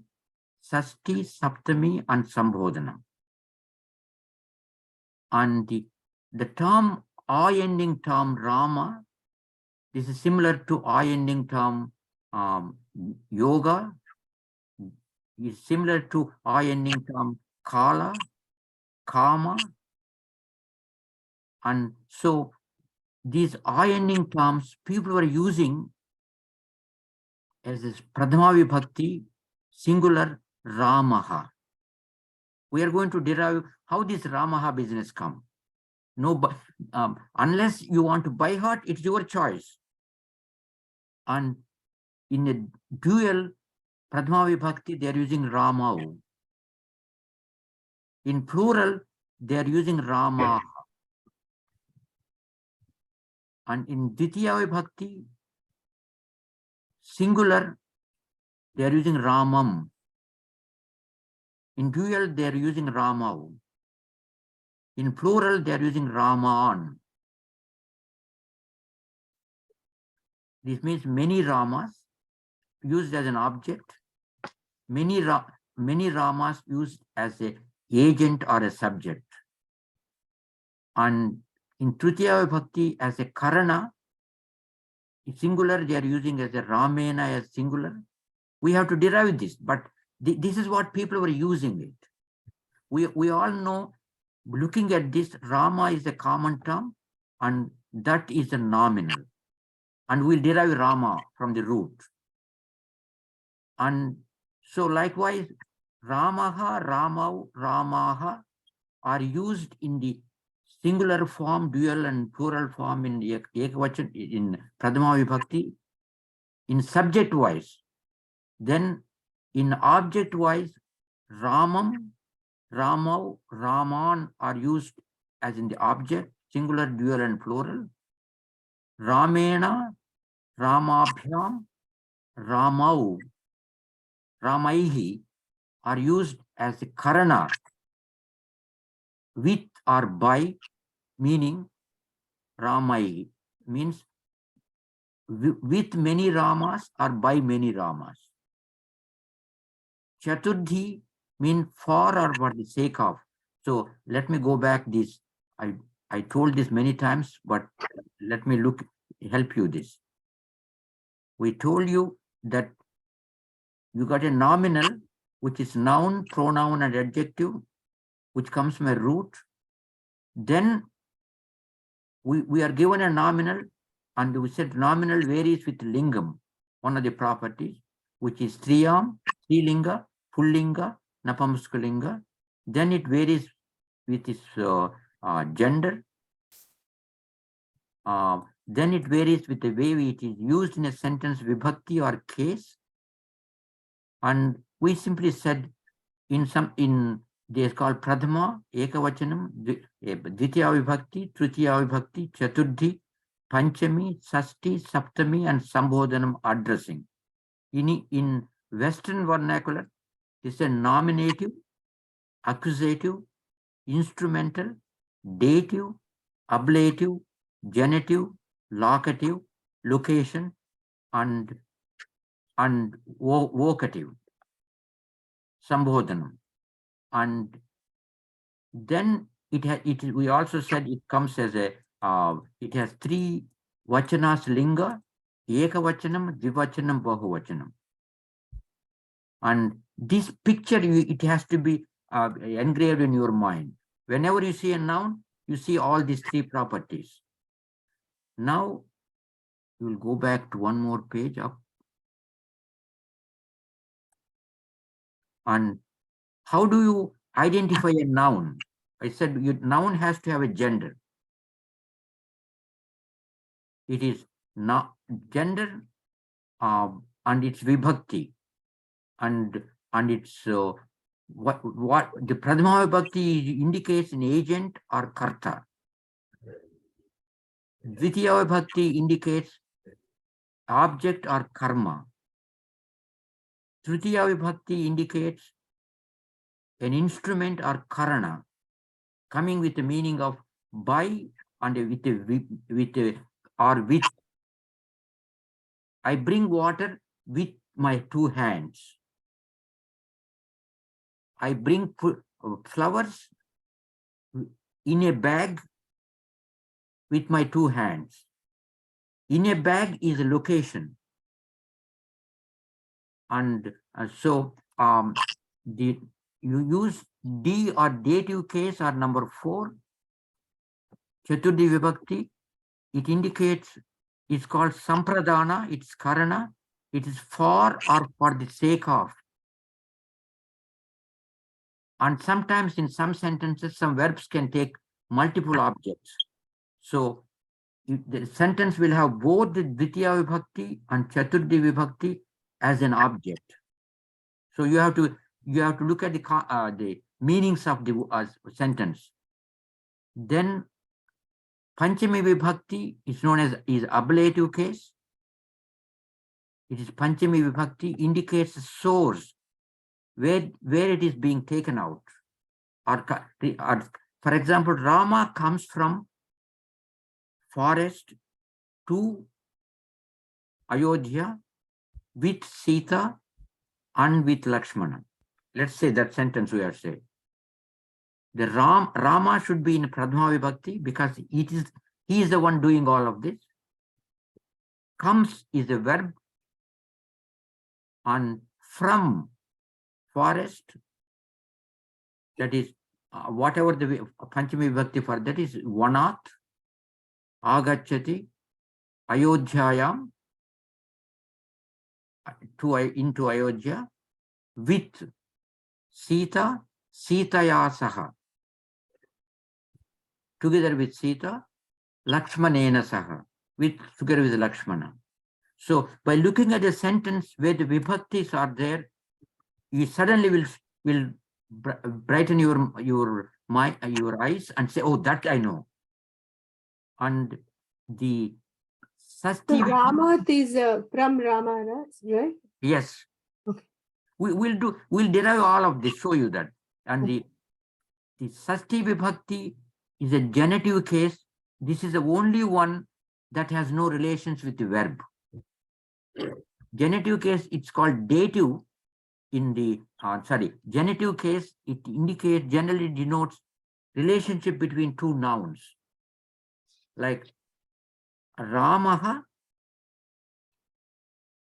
Sasti, Saptami, and Sambodhanam. And the term I ending term Rama, this is similar to I ending term yoga, is similar to I ending term Kala, Kama. And so these I ending terms people were using as this Pradhama Vibhakti, singular Ramaha. We are going to derive how this Ramaha business come. No, but unless you want to by heart, it's your choice. And in a dual Pradhama Vibhakti, they are using Rama. In plural, they are using Rama. And in Dvitiya Vibhakti, singular, they are using Ramam. In dual, they are using Ramau. In plural, they are using Raman. This means many Ramas used as an object, many Ramas used as an agent or a subject. And in Tritiya Vibhakti as a Karana, singular, they are using as a Ramena as singular. We have to derive this, but this is what people were using it. We all know, looking at this, Rama is a common term and that is a nominal. And we'll derive Rama from the root. And so likewise, Ramaha, Ramau, Ramaha are used in the singular form, dual and plural form in Ekvachan, in Pradhama Vibhakti, in subject wise. Then in object wise, Ramam, Ramau, Raman are used as in the object, singular, dual and plural. Ramena, Ramabhyam, Ramau, Ramaihi are used as a Karana, with or by, meaning Ramaihi means with many Ramas or by many Ramas. Chaturdhi means for or for the sake of. So let me go back this. I told this many times, but let me help you this. We told you that you got a nominal, which is noun, pronoun, and adjective, which comes from a root. Then we are given a nominal, and we said nominal varies with lingam, one of the properties, which is Striyam, Strilinga, Pullinga, Napamskalinga. Then it varies with its gender. Then it varies with the way it is used in a sentence, vibhakti or case. And we simply said they are called Pradhama, Ekavachanam, Dvitiya Vibhakti, Tritiya Vibhakti, Chaturdhi, Panchami, Sasti, Saptami, and Sambodhanam addressing. In Western vernacular, it's a nominative, accusative, instrumental, dative, ablative, genitive, locative, location, and vocative, Sambodhanam. And then we also said it comes as a, it has three vachanas linga, ekavachanam, dvivachanam, bahuvachanam. And this picture, it has to be engraved in your mind. Whenever you see a noun, you see all these three properties. Now, we will go back to one more page up. And how do you identify a noun? I said your noun has to have a gender. It is not gender and it's vibhakti. And it's what the Pradhama Vibhakti indicates an agent or karta. Dvitiya Vibhakti indicates object or karma. Tritiya Vibhakti indicates an instrument or karana, coming with the meaning of by and with. I bring water with my two hands. I bring flowers in a bag with my two hands. In a bag is a location. And so you use D or dative case or number 4, Chaturdhi Vibhakti. It indicates, it's called Sampradana, it's Karana, it is for or for the sake of. And sometimes in some sentences, some verbs can take multiple objects. So the sentence will have both the Dvitiya Vibhakti and Chaturdhi Vibhakti as an object. So you have to look at the meanings of the sentence. Then Panchami Vibhakti is known as ablative case. It is Panchami Vibhakti, indicates the source where it is being taken out. Or for example, Rama comes from forest to Ayodhya with Sita and with Lakshmana. Let's say that sentence we are saying. The Rama should be in Pradhama Vibhakti because he is the one doing all of this. Comes is a verb, and from forest, that is whatever the Panchami Vibhakti for that is Vanat, Agachati, Ayodhyayam, into Ayodhya, with Sita, Sitaya Saha. Together with Sita, Lakshmanena Saha, together with Lakshmana. So by looking at a sentence where the vibhaktis are there, you suddenly will brighten your eyes and say, oh, that I know. And the So Sasti, Ramath is from Rama, right? yes. Okay. We'll derive all of this, show you that. And the Sasti Vibhakti is a genitive case. This is the only one that has no relations with the verb. Genitive case, it's called dative in the, genitive case, it generally denotes relationship between two nouns. Like Ramaha,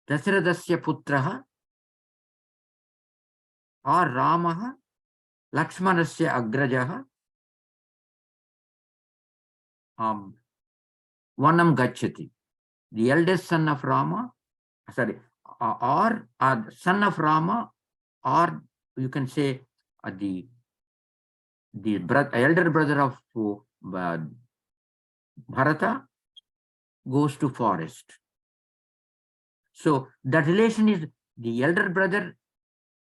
Dasharatha putraha, or Ramaha, Lakshmanasya agrajaha, Vanam gachati. The eldest son of Rama, or son of Rama, or you can say the elder brother of Bharata goes to forest. So that relation is, the elder brother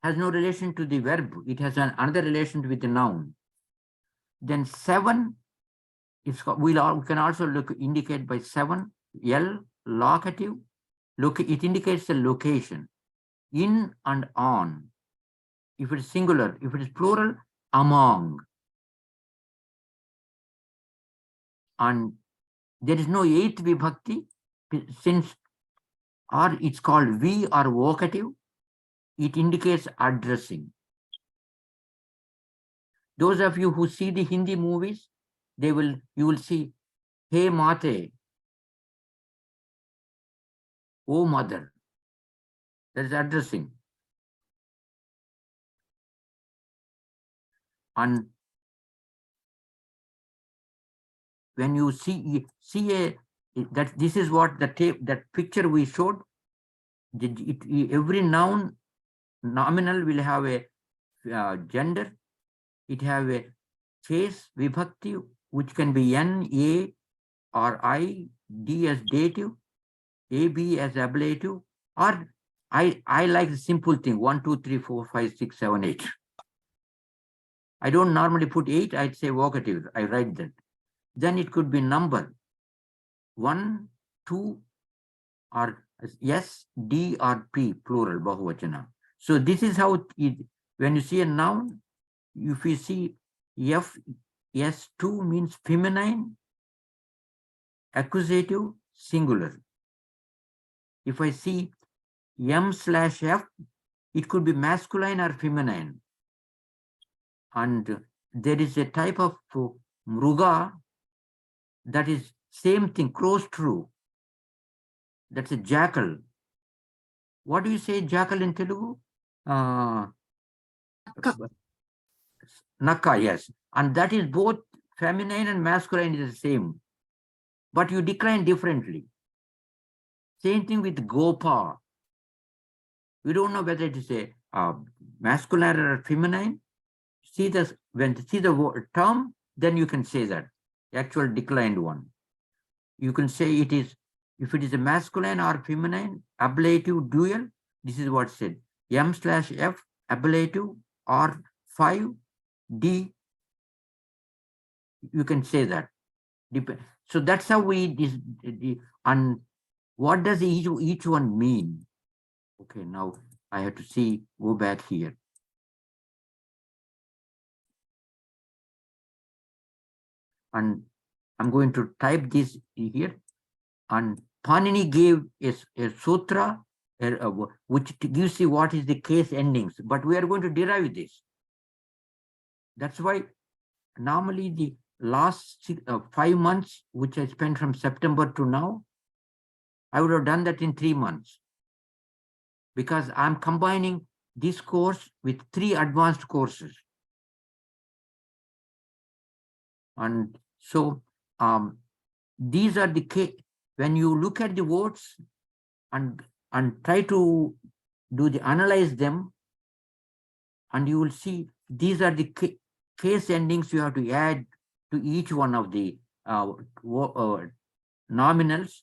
has no relation to the verb. It has another relation with the noun. Then 7 is, we can also indicate by 7, L, locative. It indicates the location, in and on. If it is singular, if it is plural, among. And there is no 8th vibhakti, since, or it's called V or vocative. It indicates addressing. Those of you who see the Hindi movies, you will see, Hey Mate, oh mother. That is addressing. And when you see that this is what that picture we showed, every noun nominal will have a gender. It have a case vibhakti, which can be N, A, or I, D as dative, A, B as ablative, or I like the simple thing, 1, 2, 3, 4, 5, 6, 7, 8. I don't normally put 8, I'd say vocative, I write that. Then it could be number, 1, 2, or S, D, or P, plural, bahuvachana. So this is how when you see a noun, if you see F, S2 means feminine, accusative, singular. If I see M/F, it could be masculine or feminine. And there is a type of mruga that is same thing, close true. That's a jackal. What do you say jackal in Telugu? Naka, yes. And that is both feminine and masculine is the same. But you decline differently. Same thing with Gopa. We don't know whether it is a masculine or feminine. When you see the term, then you can say that. Actual declined one. You can say it is, if it is a masculine or feminine, ablative dual, this is what said. M/F, ablative, or 5, D. You can say that. So that's how and what does each one mean? Okay, now I have to see, go back here. And I'm going to type this here. And Panini gave a sutra which gives you what is the case endings, but we are going to derive this. That's why normally the last 5 months, which I spent from September to now, I would have done that in 3 months, because I'm combining this course with 3 advanced courses. And so these are the when you look at the words and try to analyze them, and you will see these are the case endings you have to add to each one of the nominals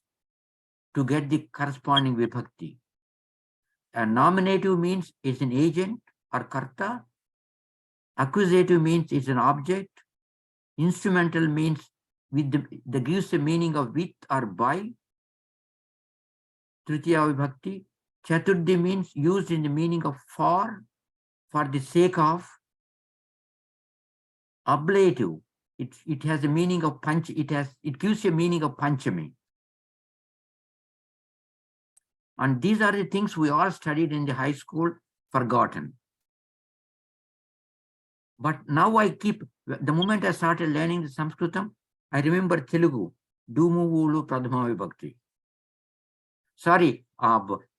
to get the corresponding vibhakti. A nominative means it's an agent or karta. Accusative means it's an object. Instrumental means that gives a meaning of with or by. Tritiya vibhakti. Chaturthi means used in the meaning of for the sake of. Ablative, it has a meaning of panch, it gives a meaning of panchami. And these are the things we all studied in the high school, forgotten. But now the moment I started learning the Sanskritam, I remember Telugu, Dumuvulu Pradhama Vibhakti. Sorry,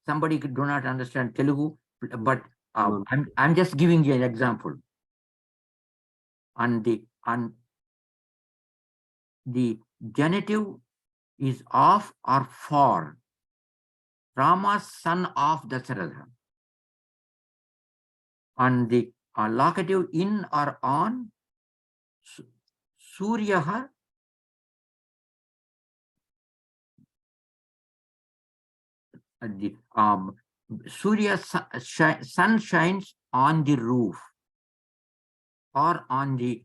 somebody do not understand Telugu, but I'm just giving you an example. And the genitive is of or for. Rama, son of Dasaratha. And the locative in or on. Suryaha. The Surya sun shines on the roof or on the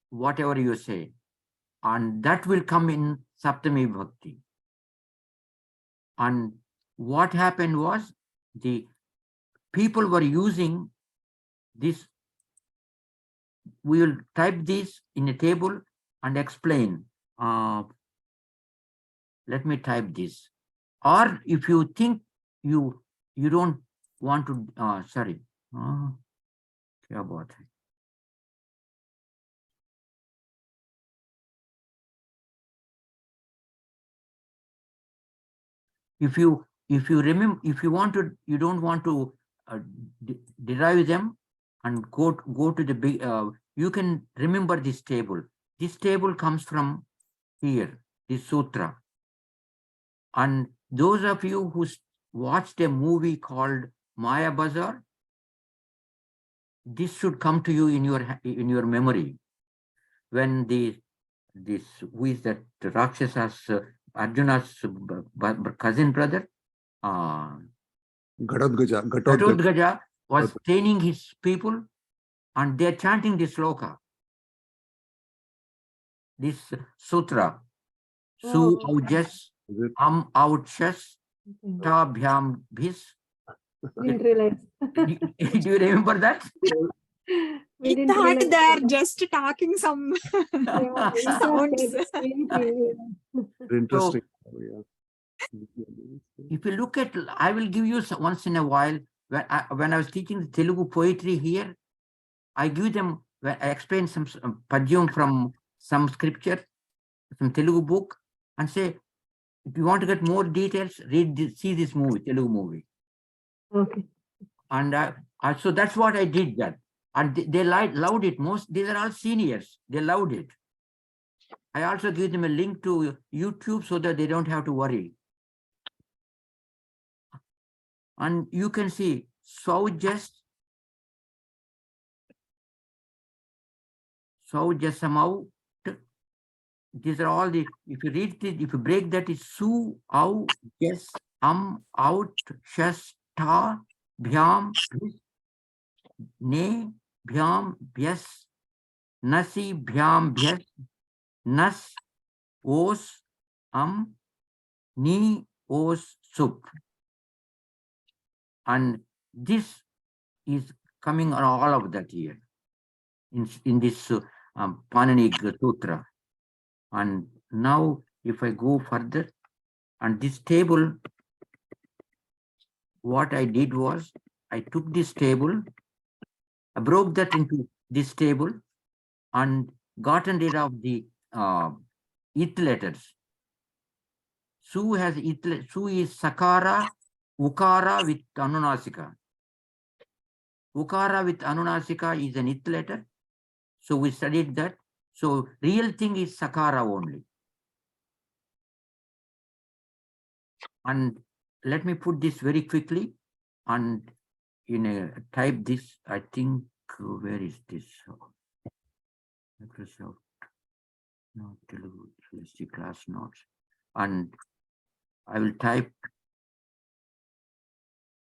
whatever you say, and that will come in Saptami Bhakti. And what happened was the people were using this. We will type this in a table and explain. Let me type this. Or if you think you don't want to, sorry. क्या बात है? If you remember, if you don't want to derive them and go to the big, you can remember this table. This table comes from here, this sutra. And those of you who watched a movie called Maya Bazaar, this should come to you in your memory. When who is that Rakshas's Arjuna's cousin brother, Ghatotkacha was training his people, and they are chanting this sloka, this sutra. Su aujas outshas tabhyam bhis. Didn't realize. Do you remember that? We I didn't thought realize they're that. just talking some Yeah, sounds. Interesting. If you look at, I will give you once in a while, when I was teaching the Telugu poetry here, I give them, when I explain some padyam from some scripture, some Telugu book, and say, if you want to get more details, see this movie, Telugu movie. Okay. And so that's what I did that. And they loved it. These are all seniors. They loved it. I also give them a link to YouTube so that they don't have to worry. And you can see Saujasamau. These are all the, if you read it, if you break that, it's Su, Au, Yes, Out, Shas, Ta, Bhyam, Ne, bhyam, bhyas, nasi, bhyam, bhyas, nas, os, ni, os, sup. And this is coming on all of that here in this Panini Sutra. And now if I go further, and this table, what I did was I took this table, I broke that into this table and gotten rid of the it letters. Su has it, Su is Sakara, Ukara with Anunasika. Ukara with Anunasika is an it letter. So we studied that. So real thing is Sakara only. And let me put this very quickly and type this, I think, where is this? Microsoft, no, Telugu, CST class notes. And I will type,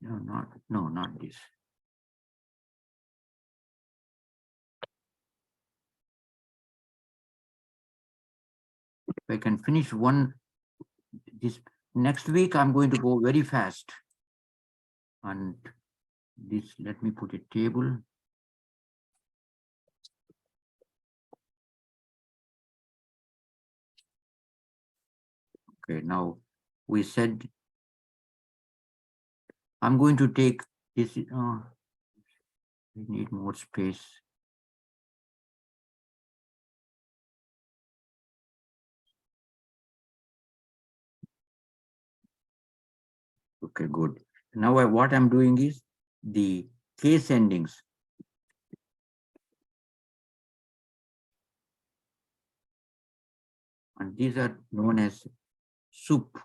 not this. If I can finish one, this next week, I'm going to go very fast. And this, let me put a table. Okay, now we said, I'm going to take this, we need more space. Okay, good. Now what I'm doing is the case endings. And these are known as soup.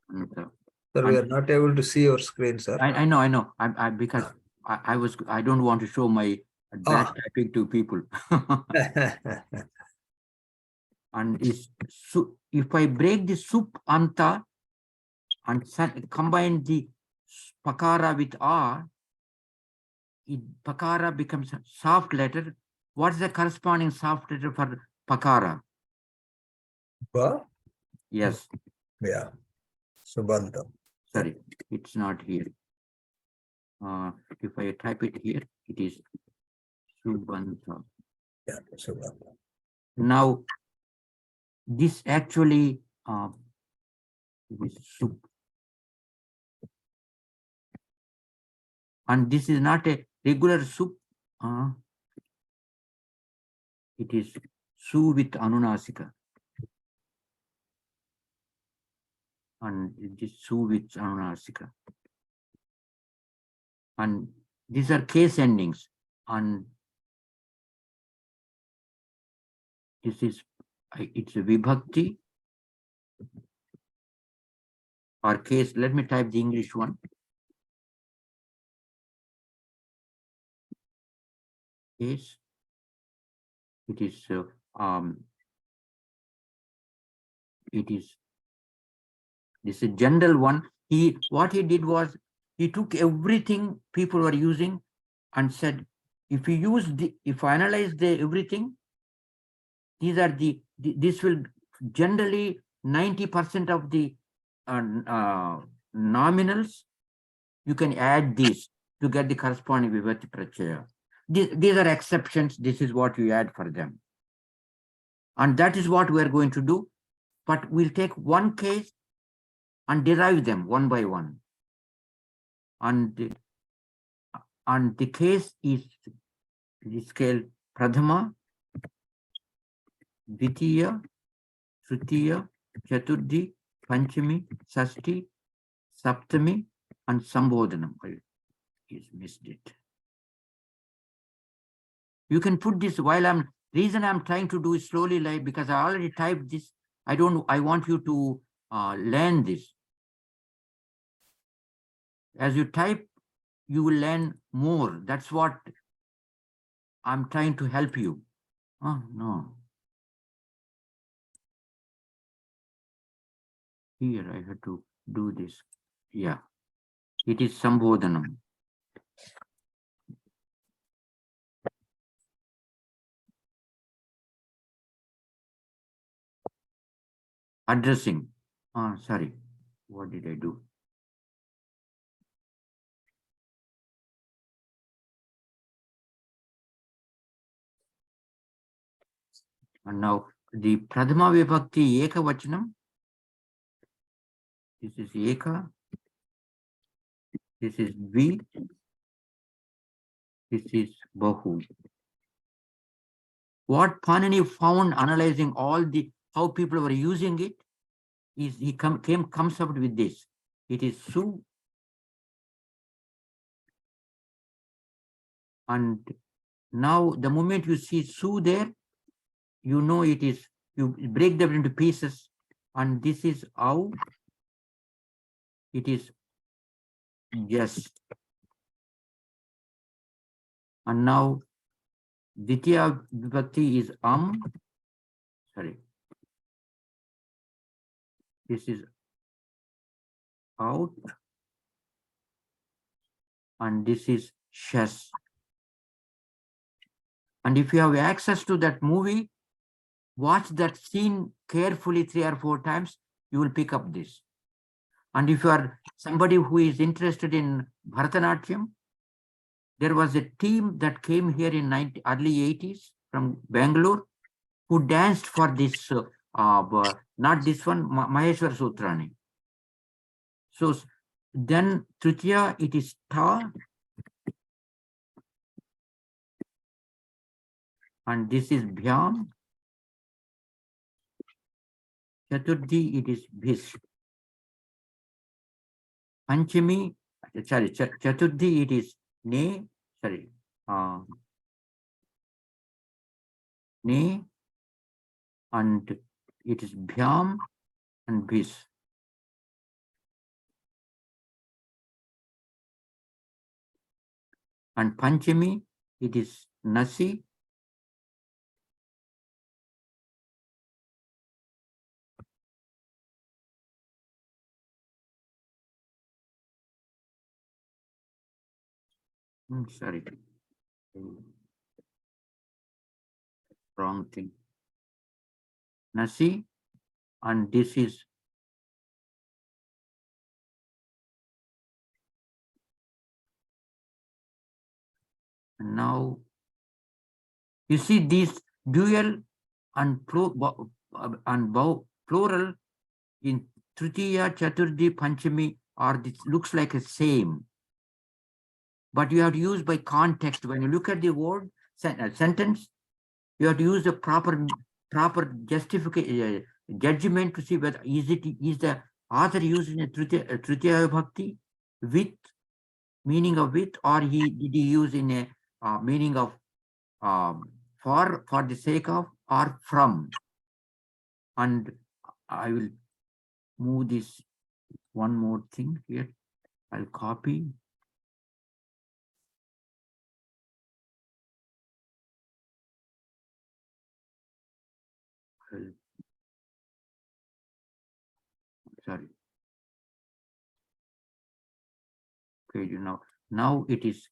And, Sir, we are not able to see your screen, sir. I know. Because I don't want to show my bad typing to people. And if I break the soup anta and combine the pakara with r, pakara becomes a soft letter. What's the corresponding soft letter for pakara? Ba? Yes. Yeah. Subanta. Sorry, it's not here. If I type it here, it is Subanta. Yeah, Subanta. Now, this actually is soup. And this is not a regular soup. It is su with Anunasika. And it is su with Anunasika. And these are case endings. And this is, it's a vibhakti or case. Let me type the English one. Case. It is, this is a general one. What he did was, he took everything people were using and said, if you analyze everything, these are this will generally 90% of the nominals, you can add these to get the corresponding vibhakti prachaya. These are exceptions. This is what you add for them. And that is what we are going to do. But we'll take one case and derive them one by one. And the case is the scale Pradhama, Dvitiya, Tritiya, Chaturthi, Panchami, Sashti, Saptami, and Sambodhanam. I missed it. You can put this while reason I'm trying to do it slowly, like, because I already typed this. I want you to learn this. As you type, you will learn more. That's what I'm trying to help you. Oh, no. Here I had to do this. Yeah. It is Sambodhanam. Addressing. Sorry. What did I do? And now the Pradhama Vibhakti Eka Vachanam. This is Eka. This is V. This is Bahu. What Panini found analyzing all the how people were using it is he comes up with this. It is Su. And now the moment you see Su there, you know it is, you break them into pieces, and this is Au. It is yes. And now Ditya Vibhakti is sorry. This is out. And this is Shas. And if you have access to that movie, watch that scene carefully 3 or 4 times, you will pick up this. And if you are somebody who is interested in Bharatanatyam, there was a team that came here in early 80s from Bangalore who danced for this, not this one, Maheshwar Sutrani. So then Tritiya, it is Ta. And this is Bhyam. Chaturthi, it is Bhis. Panchami, sorry, Chaturthi, it is Ne, sorry, Ne, and it is Bhyam and Bhis. And Panchami, it is Nasi. Sorry. Wrong thing. Nasi, and this is now. You see these dual and plural in Tritiya, Chaturthi, Panchami are this looks like the same. But you have to use by context. When you look at the word sentence, you have to use the proper justification judgment to see whether is the author using a Tritiya Bhakti with meaning of with, or did he use in a meaning of for the sake of or from. And I will move this one more thing here. I'll copy. Sorry. Okay, now it is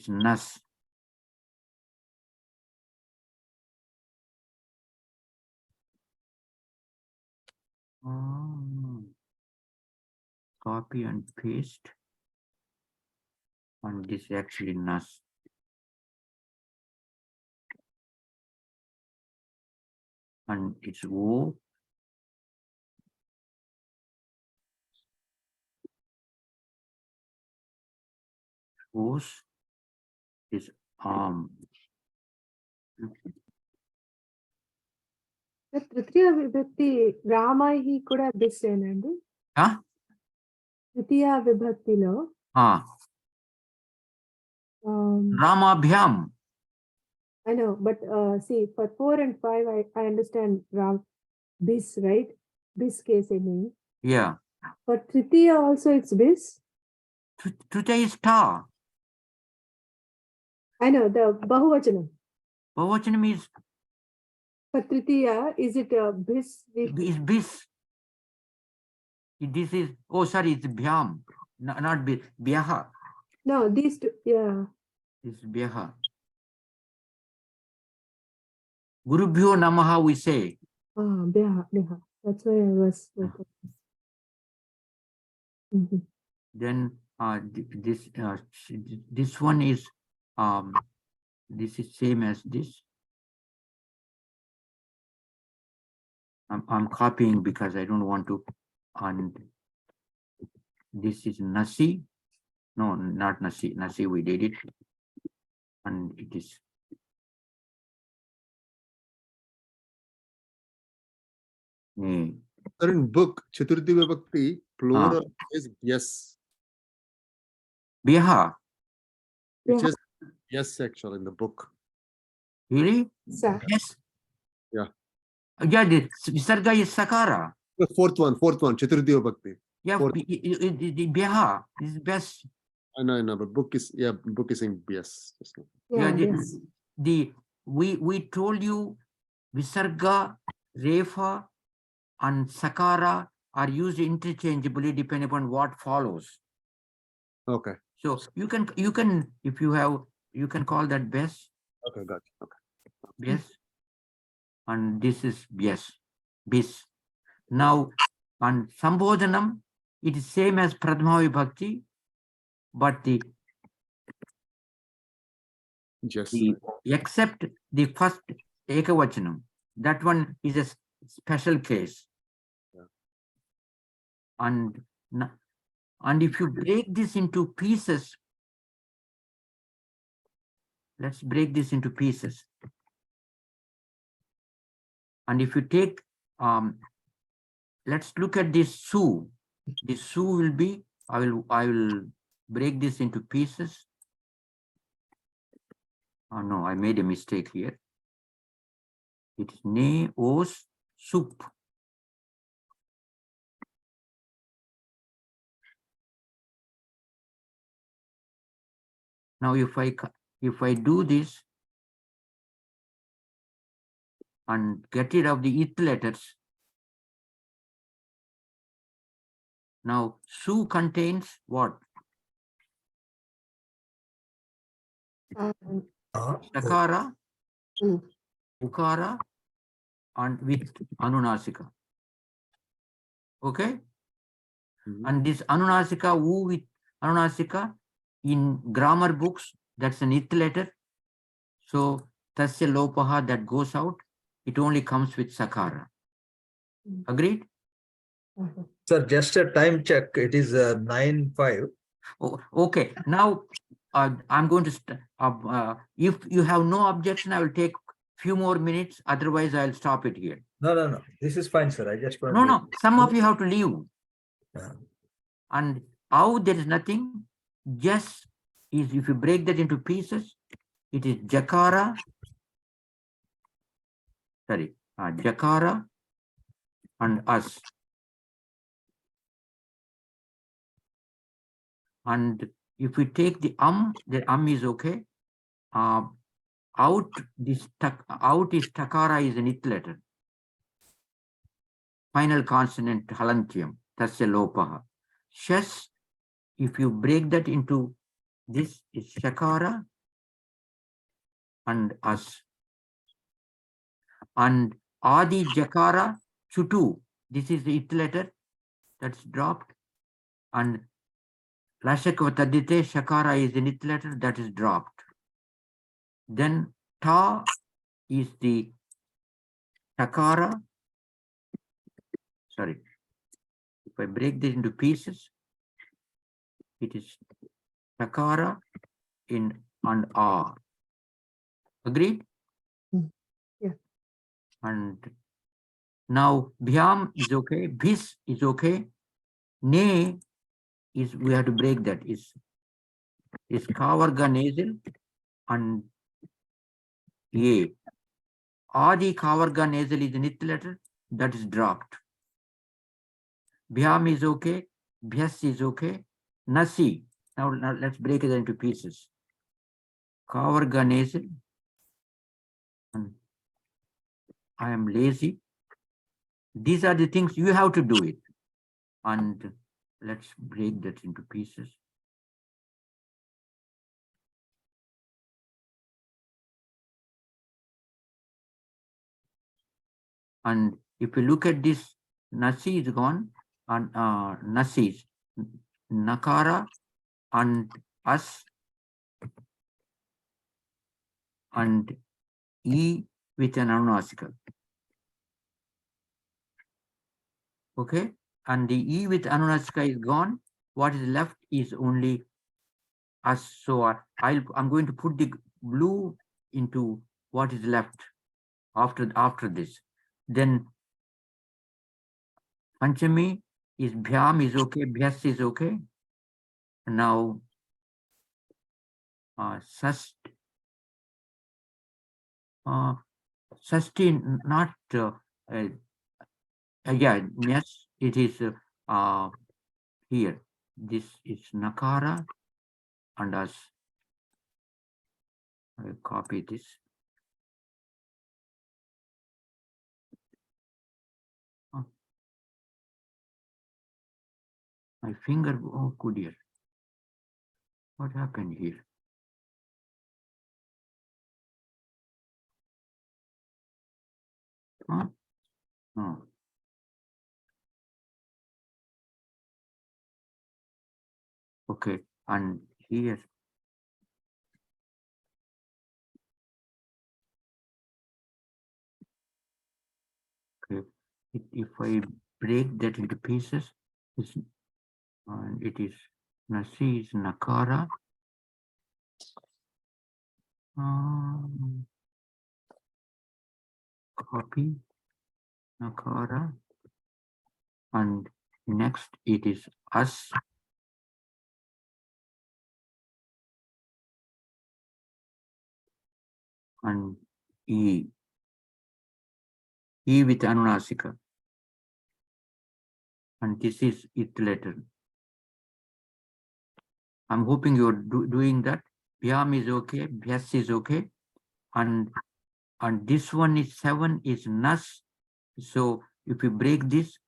Nas. Copy and paste. And this is actually Nas. And it's O. Os is arm. Tritiya Vibhakti Ramahi kuda this enandi. Huh? Tritiya Vibhaktilo. Ramabhyam. I know, but see, for 4 and 5, I understand bis, right? Bis case ending. Yeah. For Tritiya also it's bis. Tritiya is Ta. I know, the Bahuvachanam. Bahuvachanam is For Tritiya, is it bis? Bis. This is, oh sorry, it's Bhyam. not Byaha. No, these two, yeah. This is Byaha. Gurubhyo Namaha we say. Beha. That's why I was. Mhm. Then this one is this is same as this. I'm copying because I don't want to. And this is Nasi. No, not Nasi. Nasi we did it. And it is Sir, in book, Chaturthi Vibhakti, plural is yes. Byaha. It Yeah. is yes, actually, in the book. Really? Sa. Yes. Yeah. Yeah, the Visarga is Sakara. The fourth one, Chaturthi Vibhakti. Yeah, Fourth. the Byaha is best. I know, but book is in yes. Yeah, Yes. we told you Visarga, Refa, and Sakara are used interchangeably depending upon what follows. Okay. So you can if you have you can call that best. Okay, got you. Okay. Yes. And this is yes. Bis. Now on Sambodhanam, it is same as Pradma Vibhakti, but Yes. except the first Ekavachanam. That one is a special case. Yeah. And if you break this into pieces, let's break this into pieces. And if you take, let's look at this Su. This Su will be, I will break this into pieces. Oh no, I made a mistake here. It is Ne, Os, Sup. Now if I do this and get rid of the it letters, now Su contains what? Sakara, Ukara, and with Anunasika. Okay? And this Anunasika, U with Anunasika, in grammar books, that's an it letter. So Tasya Lopaha, that goes out, it only comes with Sakara. Agreed? Sir, just a time check. It is 9:05. Oh, okay. Now I'm going to if you have no objection, I will take few more minutes. Otherwise, I'll stop it here. No. This is fine, sir. I just want No. Some of you have to leave. Yeah. And how there is nothing, just is if you break that into pieces, it is Jakara. Sorry, Jakara and us. And if we take the is okay. Out is Takara is an it letter. Final consonant halantyam. Tasya lopaha. Shes, if you break that into this is Shakara and us. And Adi Jakara Chutu. This is the it letter that's dropped. And Lashakva Tadite Shakara is the it letter that is dropped. Then Ta is the Takara. Sorry. If I break this into pieces, it is Takara in and R. Agreed? Yeah. And now Bhyam is okay, Bhis is okay, Ne is, we have to break that, is Kavarga nasal and A. Adi Kavarga nasal is an it letter, that is dropped. Bhyam is okay, Bhyas is okay, Nasi. Now let's break it into pieces. Kavarga nasal, and I am lazy. These are the things you have to do it. And Let's break that into pieces. And if you look at this, Nasi is gone, and Nasi is Nakara and As and E with an anunasika. Okay, and the E with anunasika is gone. What is left is only As. So I'm going to put the blue into what is left after this. Then Panchami is Bhyam is okay, Bhyas is okay. Now Sast, Sasti not yeah, yes, it is here. This is Nakara and As. I copy this. My finger, oh good dear. What happened here? Huh? No. Okay, and here. Okay, if I break that into pieces, and it is Nasi is Nakara. Copy Nakara, and next it is As. And E. E with Anunasika. And this is it letter. I'm hoping you're doing that. Bhyam is okay, Bhyas is okay. And this one is 7 is Nas. So if you break this,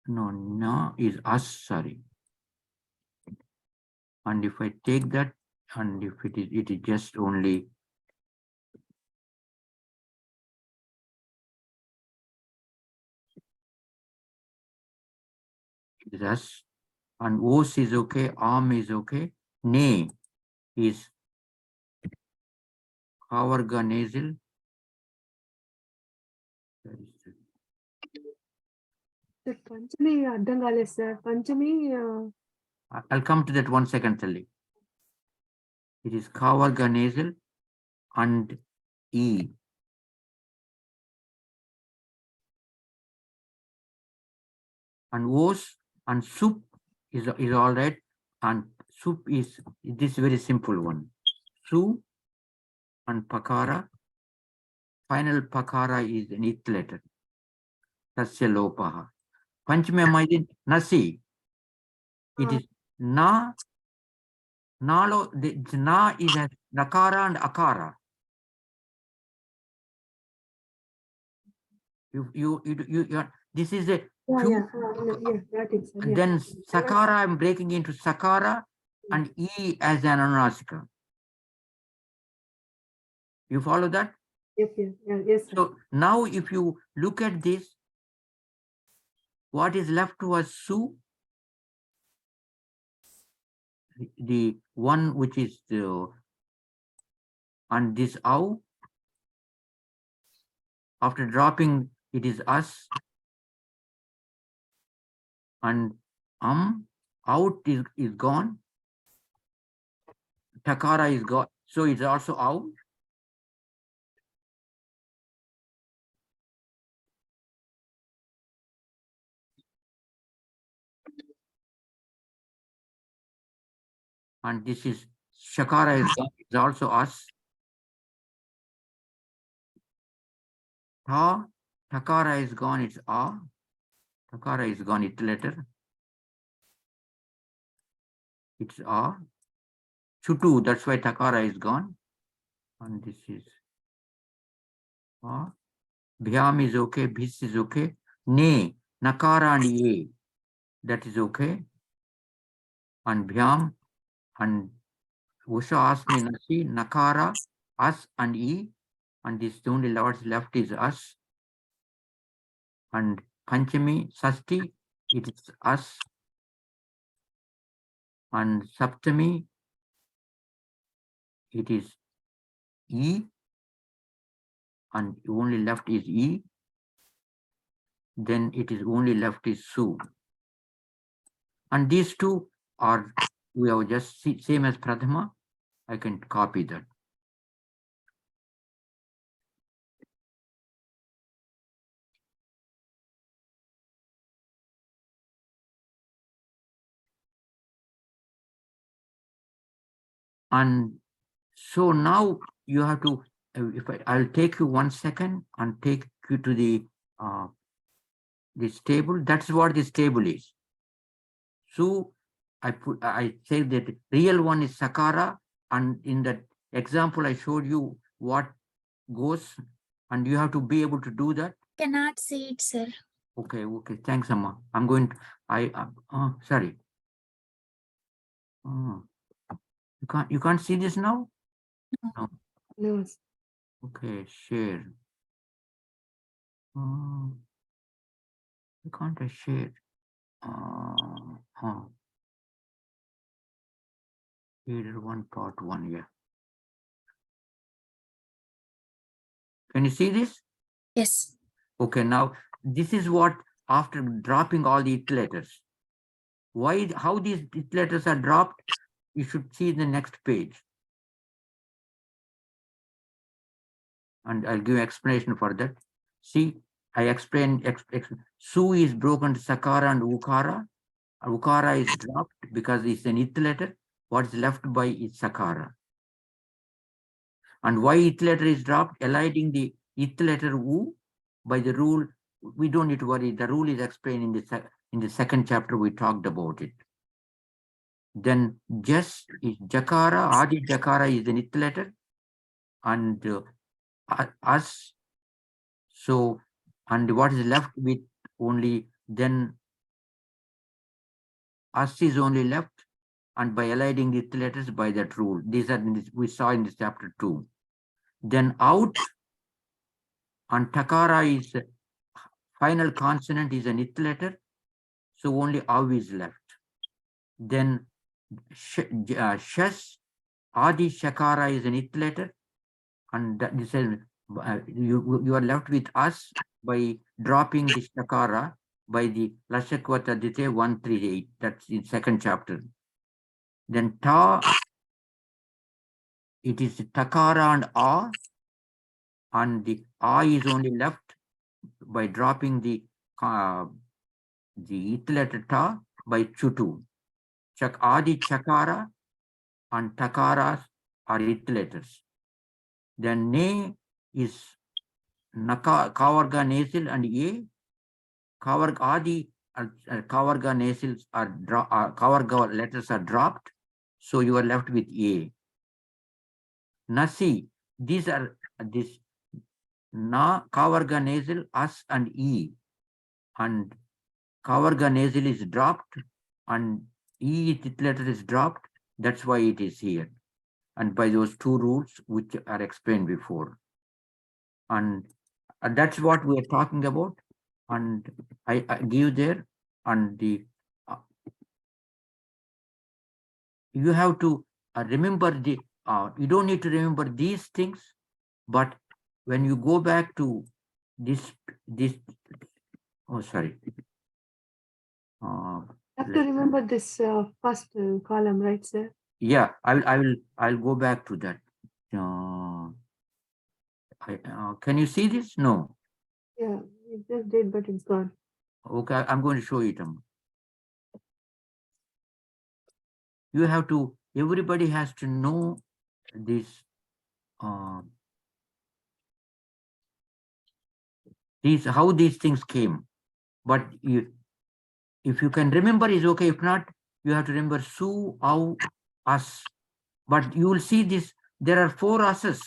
no, Na is As, sorry. And if I take that, and if it is just only is As, and Os is okay, Am is okay, Ne is Kavarga nasal. Sir, Panchami అర్థం కాలేదు sir Panchami I'll come to that 1 second, Tali. It is Kavarga nasal and E. And Os and soup is all right. And soup is this very simple one. Su and Pakara. Final Pakara is an it letter. Tasya Lopaha. Panchami is Nasi. It is Na. Nalo, the Na is a Nakara and Akara. This is a yeah, got it, sir. then Sakara, I'm breaking into Sakara and E as an Anunasika. You follow that? Yep, yes, sir. So now if you look at this, what is left to us Su? The one which is the and this Au. After dropping, it is Us. And out is gone. Takara is gone. So it's also out. And this is Shakara is gone. It's also Us. Ta, Takara is gone. It's A. Takara is gone. It letter. It's A. Chutu. That's why Takara is gone. And this is A. Bhyam is okay. Bhis is okay. Ne. Nakara and E. That is okay. and Bhyam, and Usha asked me Nasi, Nakara, us and E, and this only what's left is us. And Panchami, Sasti, it is us. And Saptami, it is E, and only left is E. Then it is only left is Su. And these two are, we have just same as Pradhama. I can copy that. And so now you have to, I'll take you 1 second and take you to the this table. That's what this table is. So I say that real one is Sakara, and in that example I showed you what goes, and you have to be able to do that. Cannot see it, sir. Okay, thanks, Amma. I'm going to, sorry. You can't see this now? No. Okay, share. Why can't I share? Reader 1 part 1, yeah. Can you see this? Yes. Okay, now this is what after dropping all the it letters. How these it letters are dropped, you should see the next page. And I'll give explanation for that. See, I explain, Su is broken to Sakara and Ukara. Ukara is dropped because it's an it letter. What's left by is Sakara. And why it letter is dropped? Eliding the it letter U by the rule. We don't need to worry. The rule is explained in the second chapter. We talked about it. Then Jas is Jakara. Adi Jakara is an it letter. And us. So, and what is left with only then us is only left, and by eliding the letters by that rule. These are we saw in this chapter 2. Then out and Takara is final consonant is an it letter, so only Av is left. Then Shas, Adi Shakara is an it letter, and this is you are left with us by dropping the Shakara by the Lashakwata Dite 138. That's in second chapter. Then Ta, it is Takara and A, and the A is only left by dropping the it letter Ta by Chutu. Adi Chakara and Takaras are it letters. Then Ne is Kavarga nasal and A. Kavarga Adi Kavarga nasals are Kavarga letters are dropped, so you are left with A. Nasi, these are this Na Kavarga nasal, As and E, and Kavarga nasal is dropped and E letter is dropped. That's why it is here, and by those two rules which are explained before. And that's what we are talking about. And I give there, and the you have to remember the you don't need to remember these things, but when you go back to this oh sorry, Have to remember this first column, right, sir? yeah, I'll go back to that. Can you see this? No. Yeah, it just did, but it's gone. Okay, I'm going to show it. You have to, everybody has to know this. How these things came. But if you can remember, is okay. If not, you have to remember Su, Au, Us. But you will see this. There are 4 As's.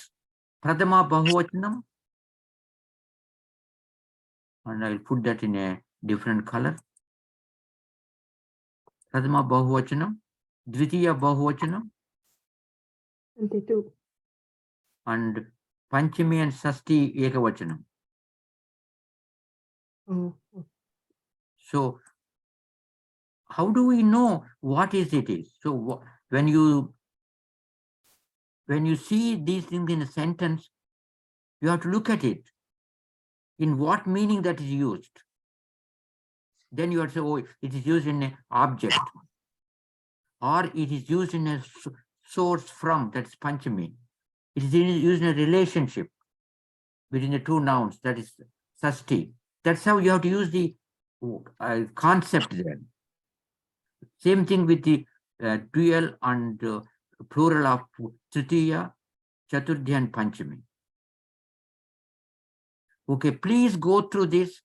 Pradhama Bahuvachanam. And I'll put that in a different color. Pradhama Bahuvachanam. Dvitiya Bahuvachanam, Ante two. and Panchami and Sasti Ekavachanam. Oh, oh. So how do we know what is it is? So when you see these things in a sentence, you have to look at it. In what meaning that is used? Then you have to say, oh, it is used in an object, or it is used in a source from, that's Panchami. It is used in a relationship between the two nouns, that is Sasti. That's how you have to use the concept there. Same thing with the dual and plural of Tritiya, Chaturthi and Panchami. Okay, please go through this,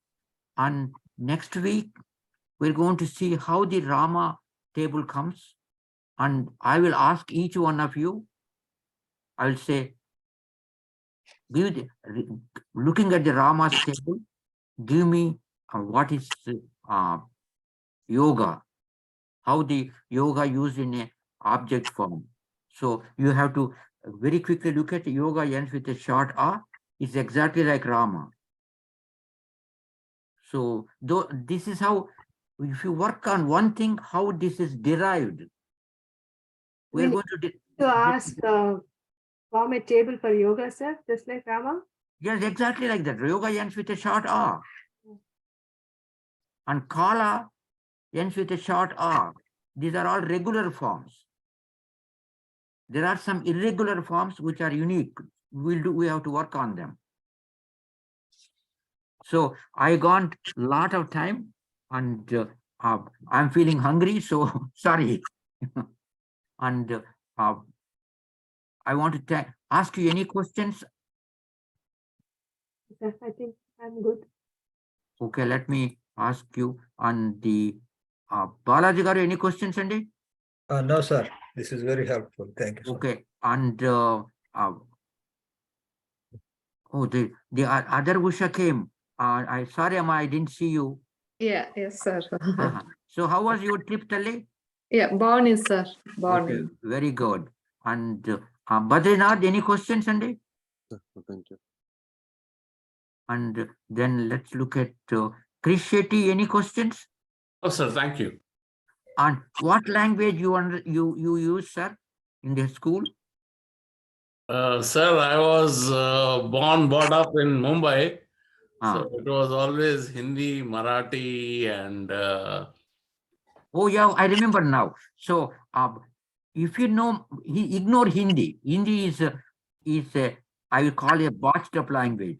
and next week we're going to see how the Rama table comes, and I will ask each one of you, I will say, looking at the Rama's table, give me what is yoga, how the yoga used in a object form. So you have to very quickly look at yoga ends with a short A. It's exactly like Rama. So this is how, if you work on one thing, how this is derived. We're We going to ask form a table for yoga, sir, just like Rama. Yes, exactly like that. Yoga ends with a short A. And Kala ends with a short A. These are all regular forms. There are some irregular forms which are unique. We have to work on them. So I got a lot of time, and I'm feeling hungry, so sorry. And I want to ask you any questions. Sir, I think I'm good. Okay, let me ask you on the Balaji garu, any questions, Andy? No, sir. This is very helpful. Thank you, sir. Okay, and oh, the other Usha came. I sorry, Amma, I didn't see you. Yeah, yes, sir. So how was your trip, Tali? Yeah, Bonnie, sir. Bonnie. Okay, very good. And Badrinath, any questions, Andy? Thank you. And then let's look at Krish Shetty, any questions? Oh, sir, thank you. And what language you use, sir, in the school? Sir, I was brought up in Mumbai. Ah. So it was always Hindi, Marathi, and Oh yeah, I remember now. So if you know, ignore Hindi. Hindi is I will call a botched up language.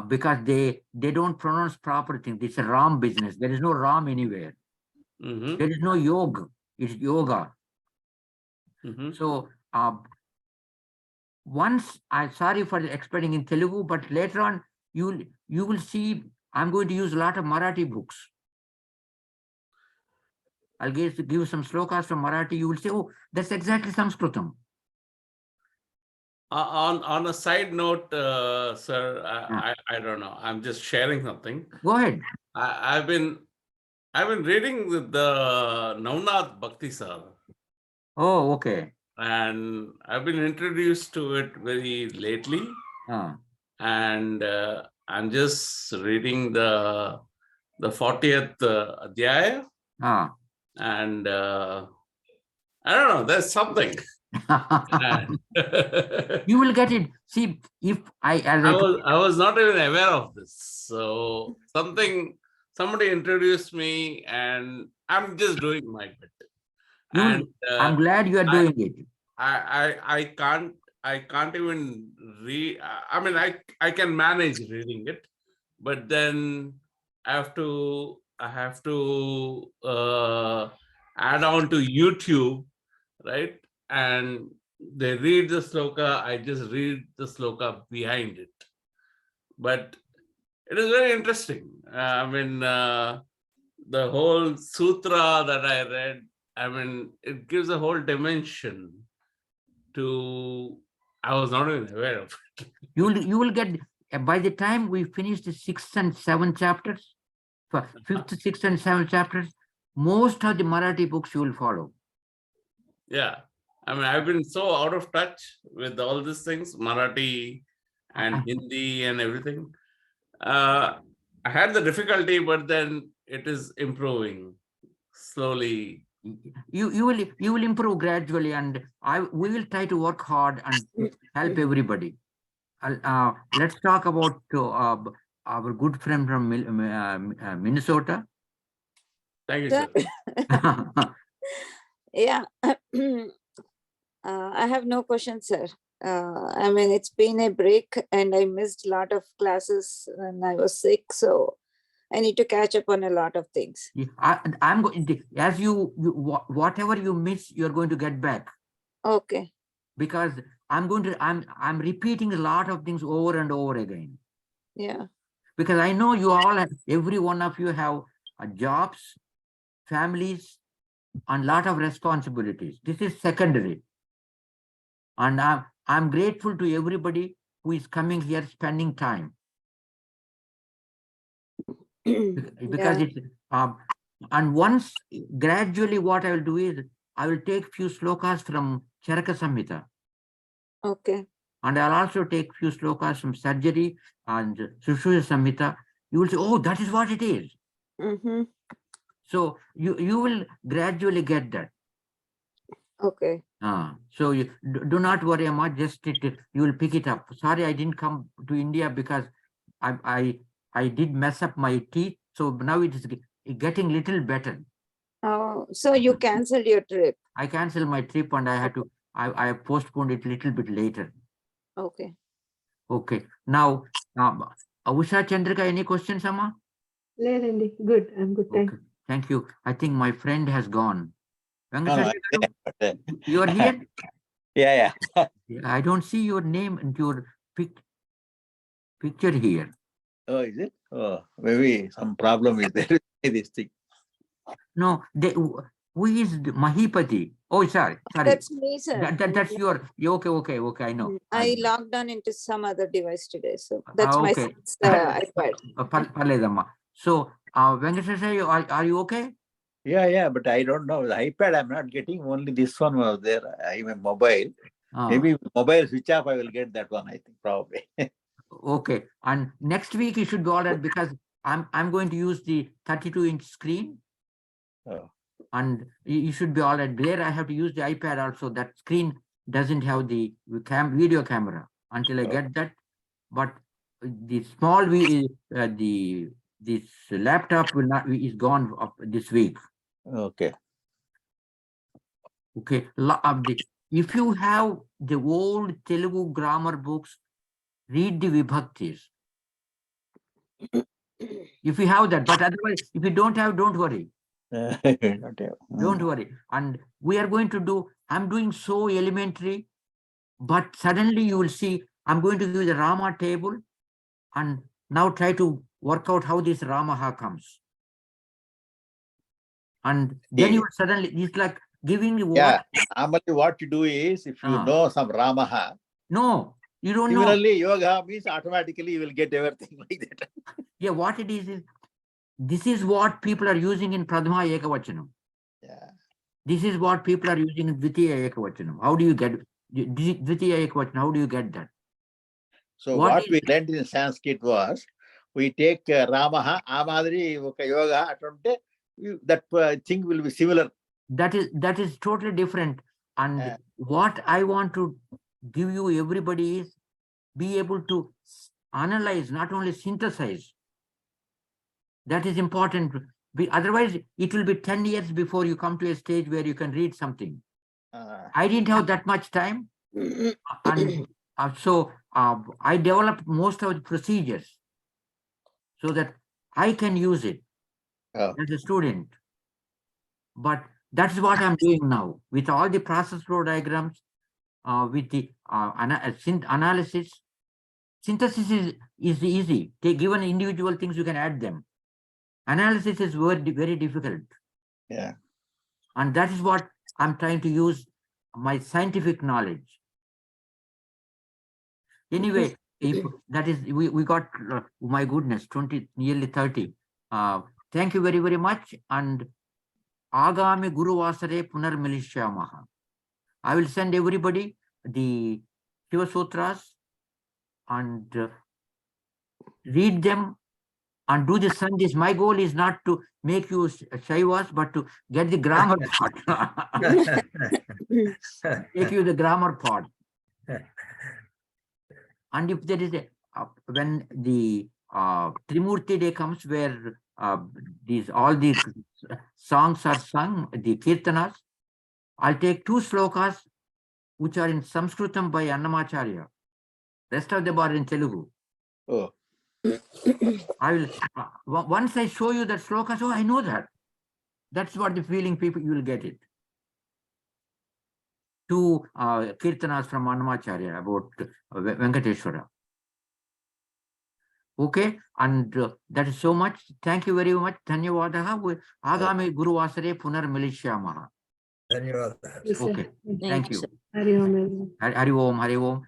Because they don't pronounce proper things. It's a Ram business. There is no Ram anywhere. There is no yoga. It's yoga. So once I'm sorry for explaining in Telugu, but later on you will see I'm going to use a lot of Marathi books. I'll give some slokas from Marathi. You will say, oh, that's exactly Sanskritam. On a side note, sir, I don't know. I'm just sharing something. Go ahead. I've been reading the Navnath Bhakti, sir. Oh, okay. And I've been introduced to it very lately. And I'm just reading the 40th Adhyaya. And I don't know, there's something. You will get it. See, if I was not even aware of this. So somebody introduced me, and I'm just doing my bit. I'm glad you are doing it. I can't even read. I mean, I can manage reading it, but then I have to add on to YouTube, right? And they read the sloka, I just read the sloka behind it. But it is very interesting. I mean, the whole sutra that I read, I mean, it gives a whole dimension to, I was not even aware of it. You will get, by the time we finish the 6th and 7th chapters, 5th, 6th and 7th chapters, most of the Marathi books you will follow. Yeah. I mean, I've been so out of touch with all these things, Marathi and Hindi and everything. I had the difficulty, but then it is improving slowly. You will improve gradually, and we will try to work hard and help everybody. Let's talk about our good friend from Minnesota. Thank you, Sir. sir. Yeah. I have no questions, sir. I mean, it's been a break and I missed a lot of classes when I was sick. So I need to catch up on a lot of things. I'm going as whatever you miss, you're going to get back, Okay. because I'm repeating a lot of things over and over again, Yeah. because I know you all, every one of you have jobs, families, and lot of responsibilities. This is secondary. And I'm grateful to everybody who is coming here, spending time, because Yeah. it's and once gradually what I will do is I will take few slokas from Charaka Samhita, Okay. and I'll also take few slokas from Surgery and Sushruta Samhita. You will say, oh, that is what it is. Mm-hmm. So you will gradually get that. Okay. So you do not worry much, just you will pick it up. Sorry, I didn't come to India because I did mess up my teeth. So now it is getting little better. Oh, so you canceled your trip. I canceled my trip and I have postponed it a little bit later. Okay. Okay. Now, Usha Chandrika, any questions, Amma? లేదండి good I'm good thank Okay. Thank you. I think my friend has gone. No, no, I'm Venkateshwar, there, but, you are here? yeah. I don't see your name and your picture here. Oh, is it? Oh, maybe some problem is there with this thing. No, who is Mahipati? Oh, sorry. That's me, sir. That's your. Okay. I know. I logged on into some other device today. So that's my okay. son's, iPad. Parledamma. So, Venkateshwar, are you okay? Yeah, but I don't know. The iPad I'm not getting, only this one was there. I'm a mobile. Maybe mobile switch off, I will get that one, I think, probably. Okay. And next week you should be all right, because I'm going to use the 32-inch screen. Oh. And you should be all right. There I have to use the iPad also. That screen doesn't have the video camera until I get that. But the small this laptop will not is gone this week. Okay. Okay. If you have the old Telugu grammar books, read the vibhaktis. If you have that, but otherwise, if you don't have, don't worry. Don't worry. And we are going to do, I'm doing so elementary, but suddenly you will see, I'm going to give the Rama table and now try to work out how this Ramaha comes. And then you will suddenly, it's like giving the Yeah, normally what you do is, if you know some Ramaha, no, you don't know. similarly, yoga means automatically you will get everything like that. Yeah, what it is this is what people are using in Pradhama Ekavachanam. Yeah. This is what people are using in Dvitiya Ekavachanam. How do you get Dvitiya Ekavachanam? How do you get that? So what we learned in Sanskrit was, we take Ramaha, Amadri, yoga, that thing will be similar. That is totally different. And what I want to give you, everybody, is be able to analyze, not only synthesize. That is important. Otherwise, it will be 10 years before you come to a stage where you can read something. I didn't have that much time. And so I developed most of the procedures so that I can use it as a student. But that's what I'm doing now with all the process flow diagrams, with the analysis. Synthesis is easy. Given individual things, you can add them. Analysis is very difficult. Yeah. And that is what I'm trying to use my scientific knowledge. Anyway, if that is, we got, my goodness, 20, nearly 30. Thank you very much. And Agami Guru Vasare Punar Milishyamaha. I will send everybody the Shiva Sutras and read them and do the Sandhis. My goal is not to make you Shaivas, but to get the grammar part. Take you the grammar part. And if there is when the Trimurti Day comes, where all these songs are sung, the Kirtanas, I'll take 2 slokas which are in Sanskritam by Annamacharya. Rest of them are in Telugu. Oh, I will once I show you that sloka, so I know that. That's what the feeling people, you will get it. 2 Kirtanas from Annamacharya about Venkateshwara. Okay, and that is so much. Thank you very much. Dhanyavadaha. Agami Guru Vasare Punar Milishyamaha. Dhanyawad. Yes, sir. Okay, thank you. Hari Om, everyone. Hari Om, Hari Om.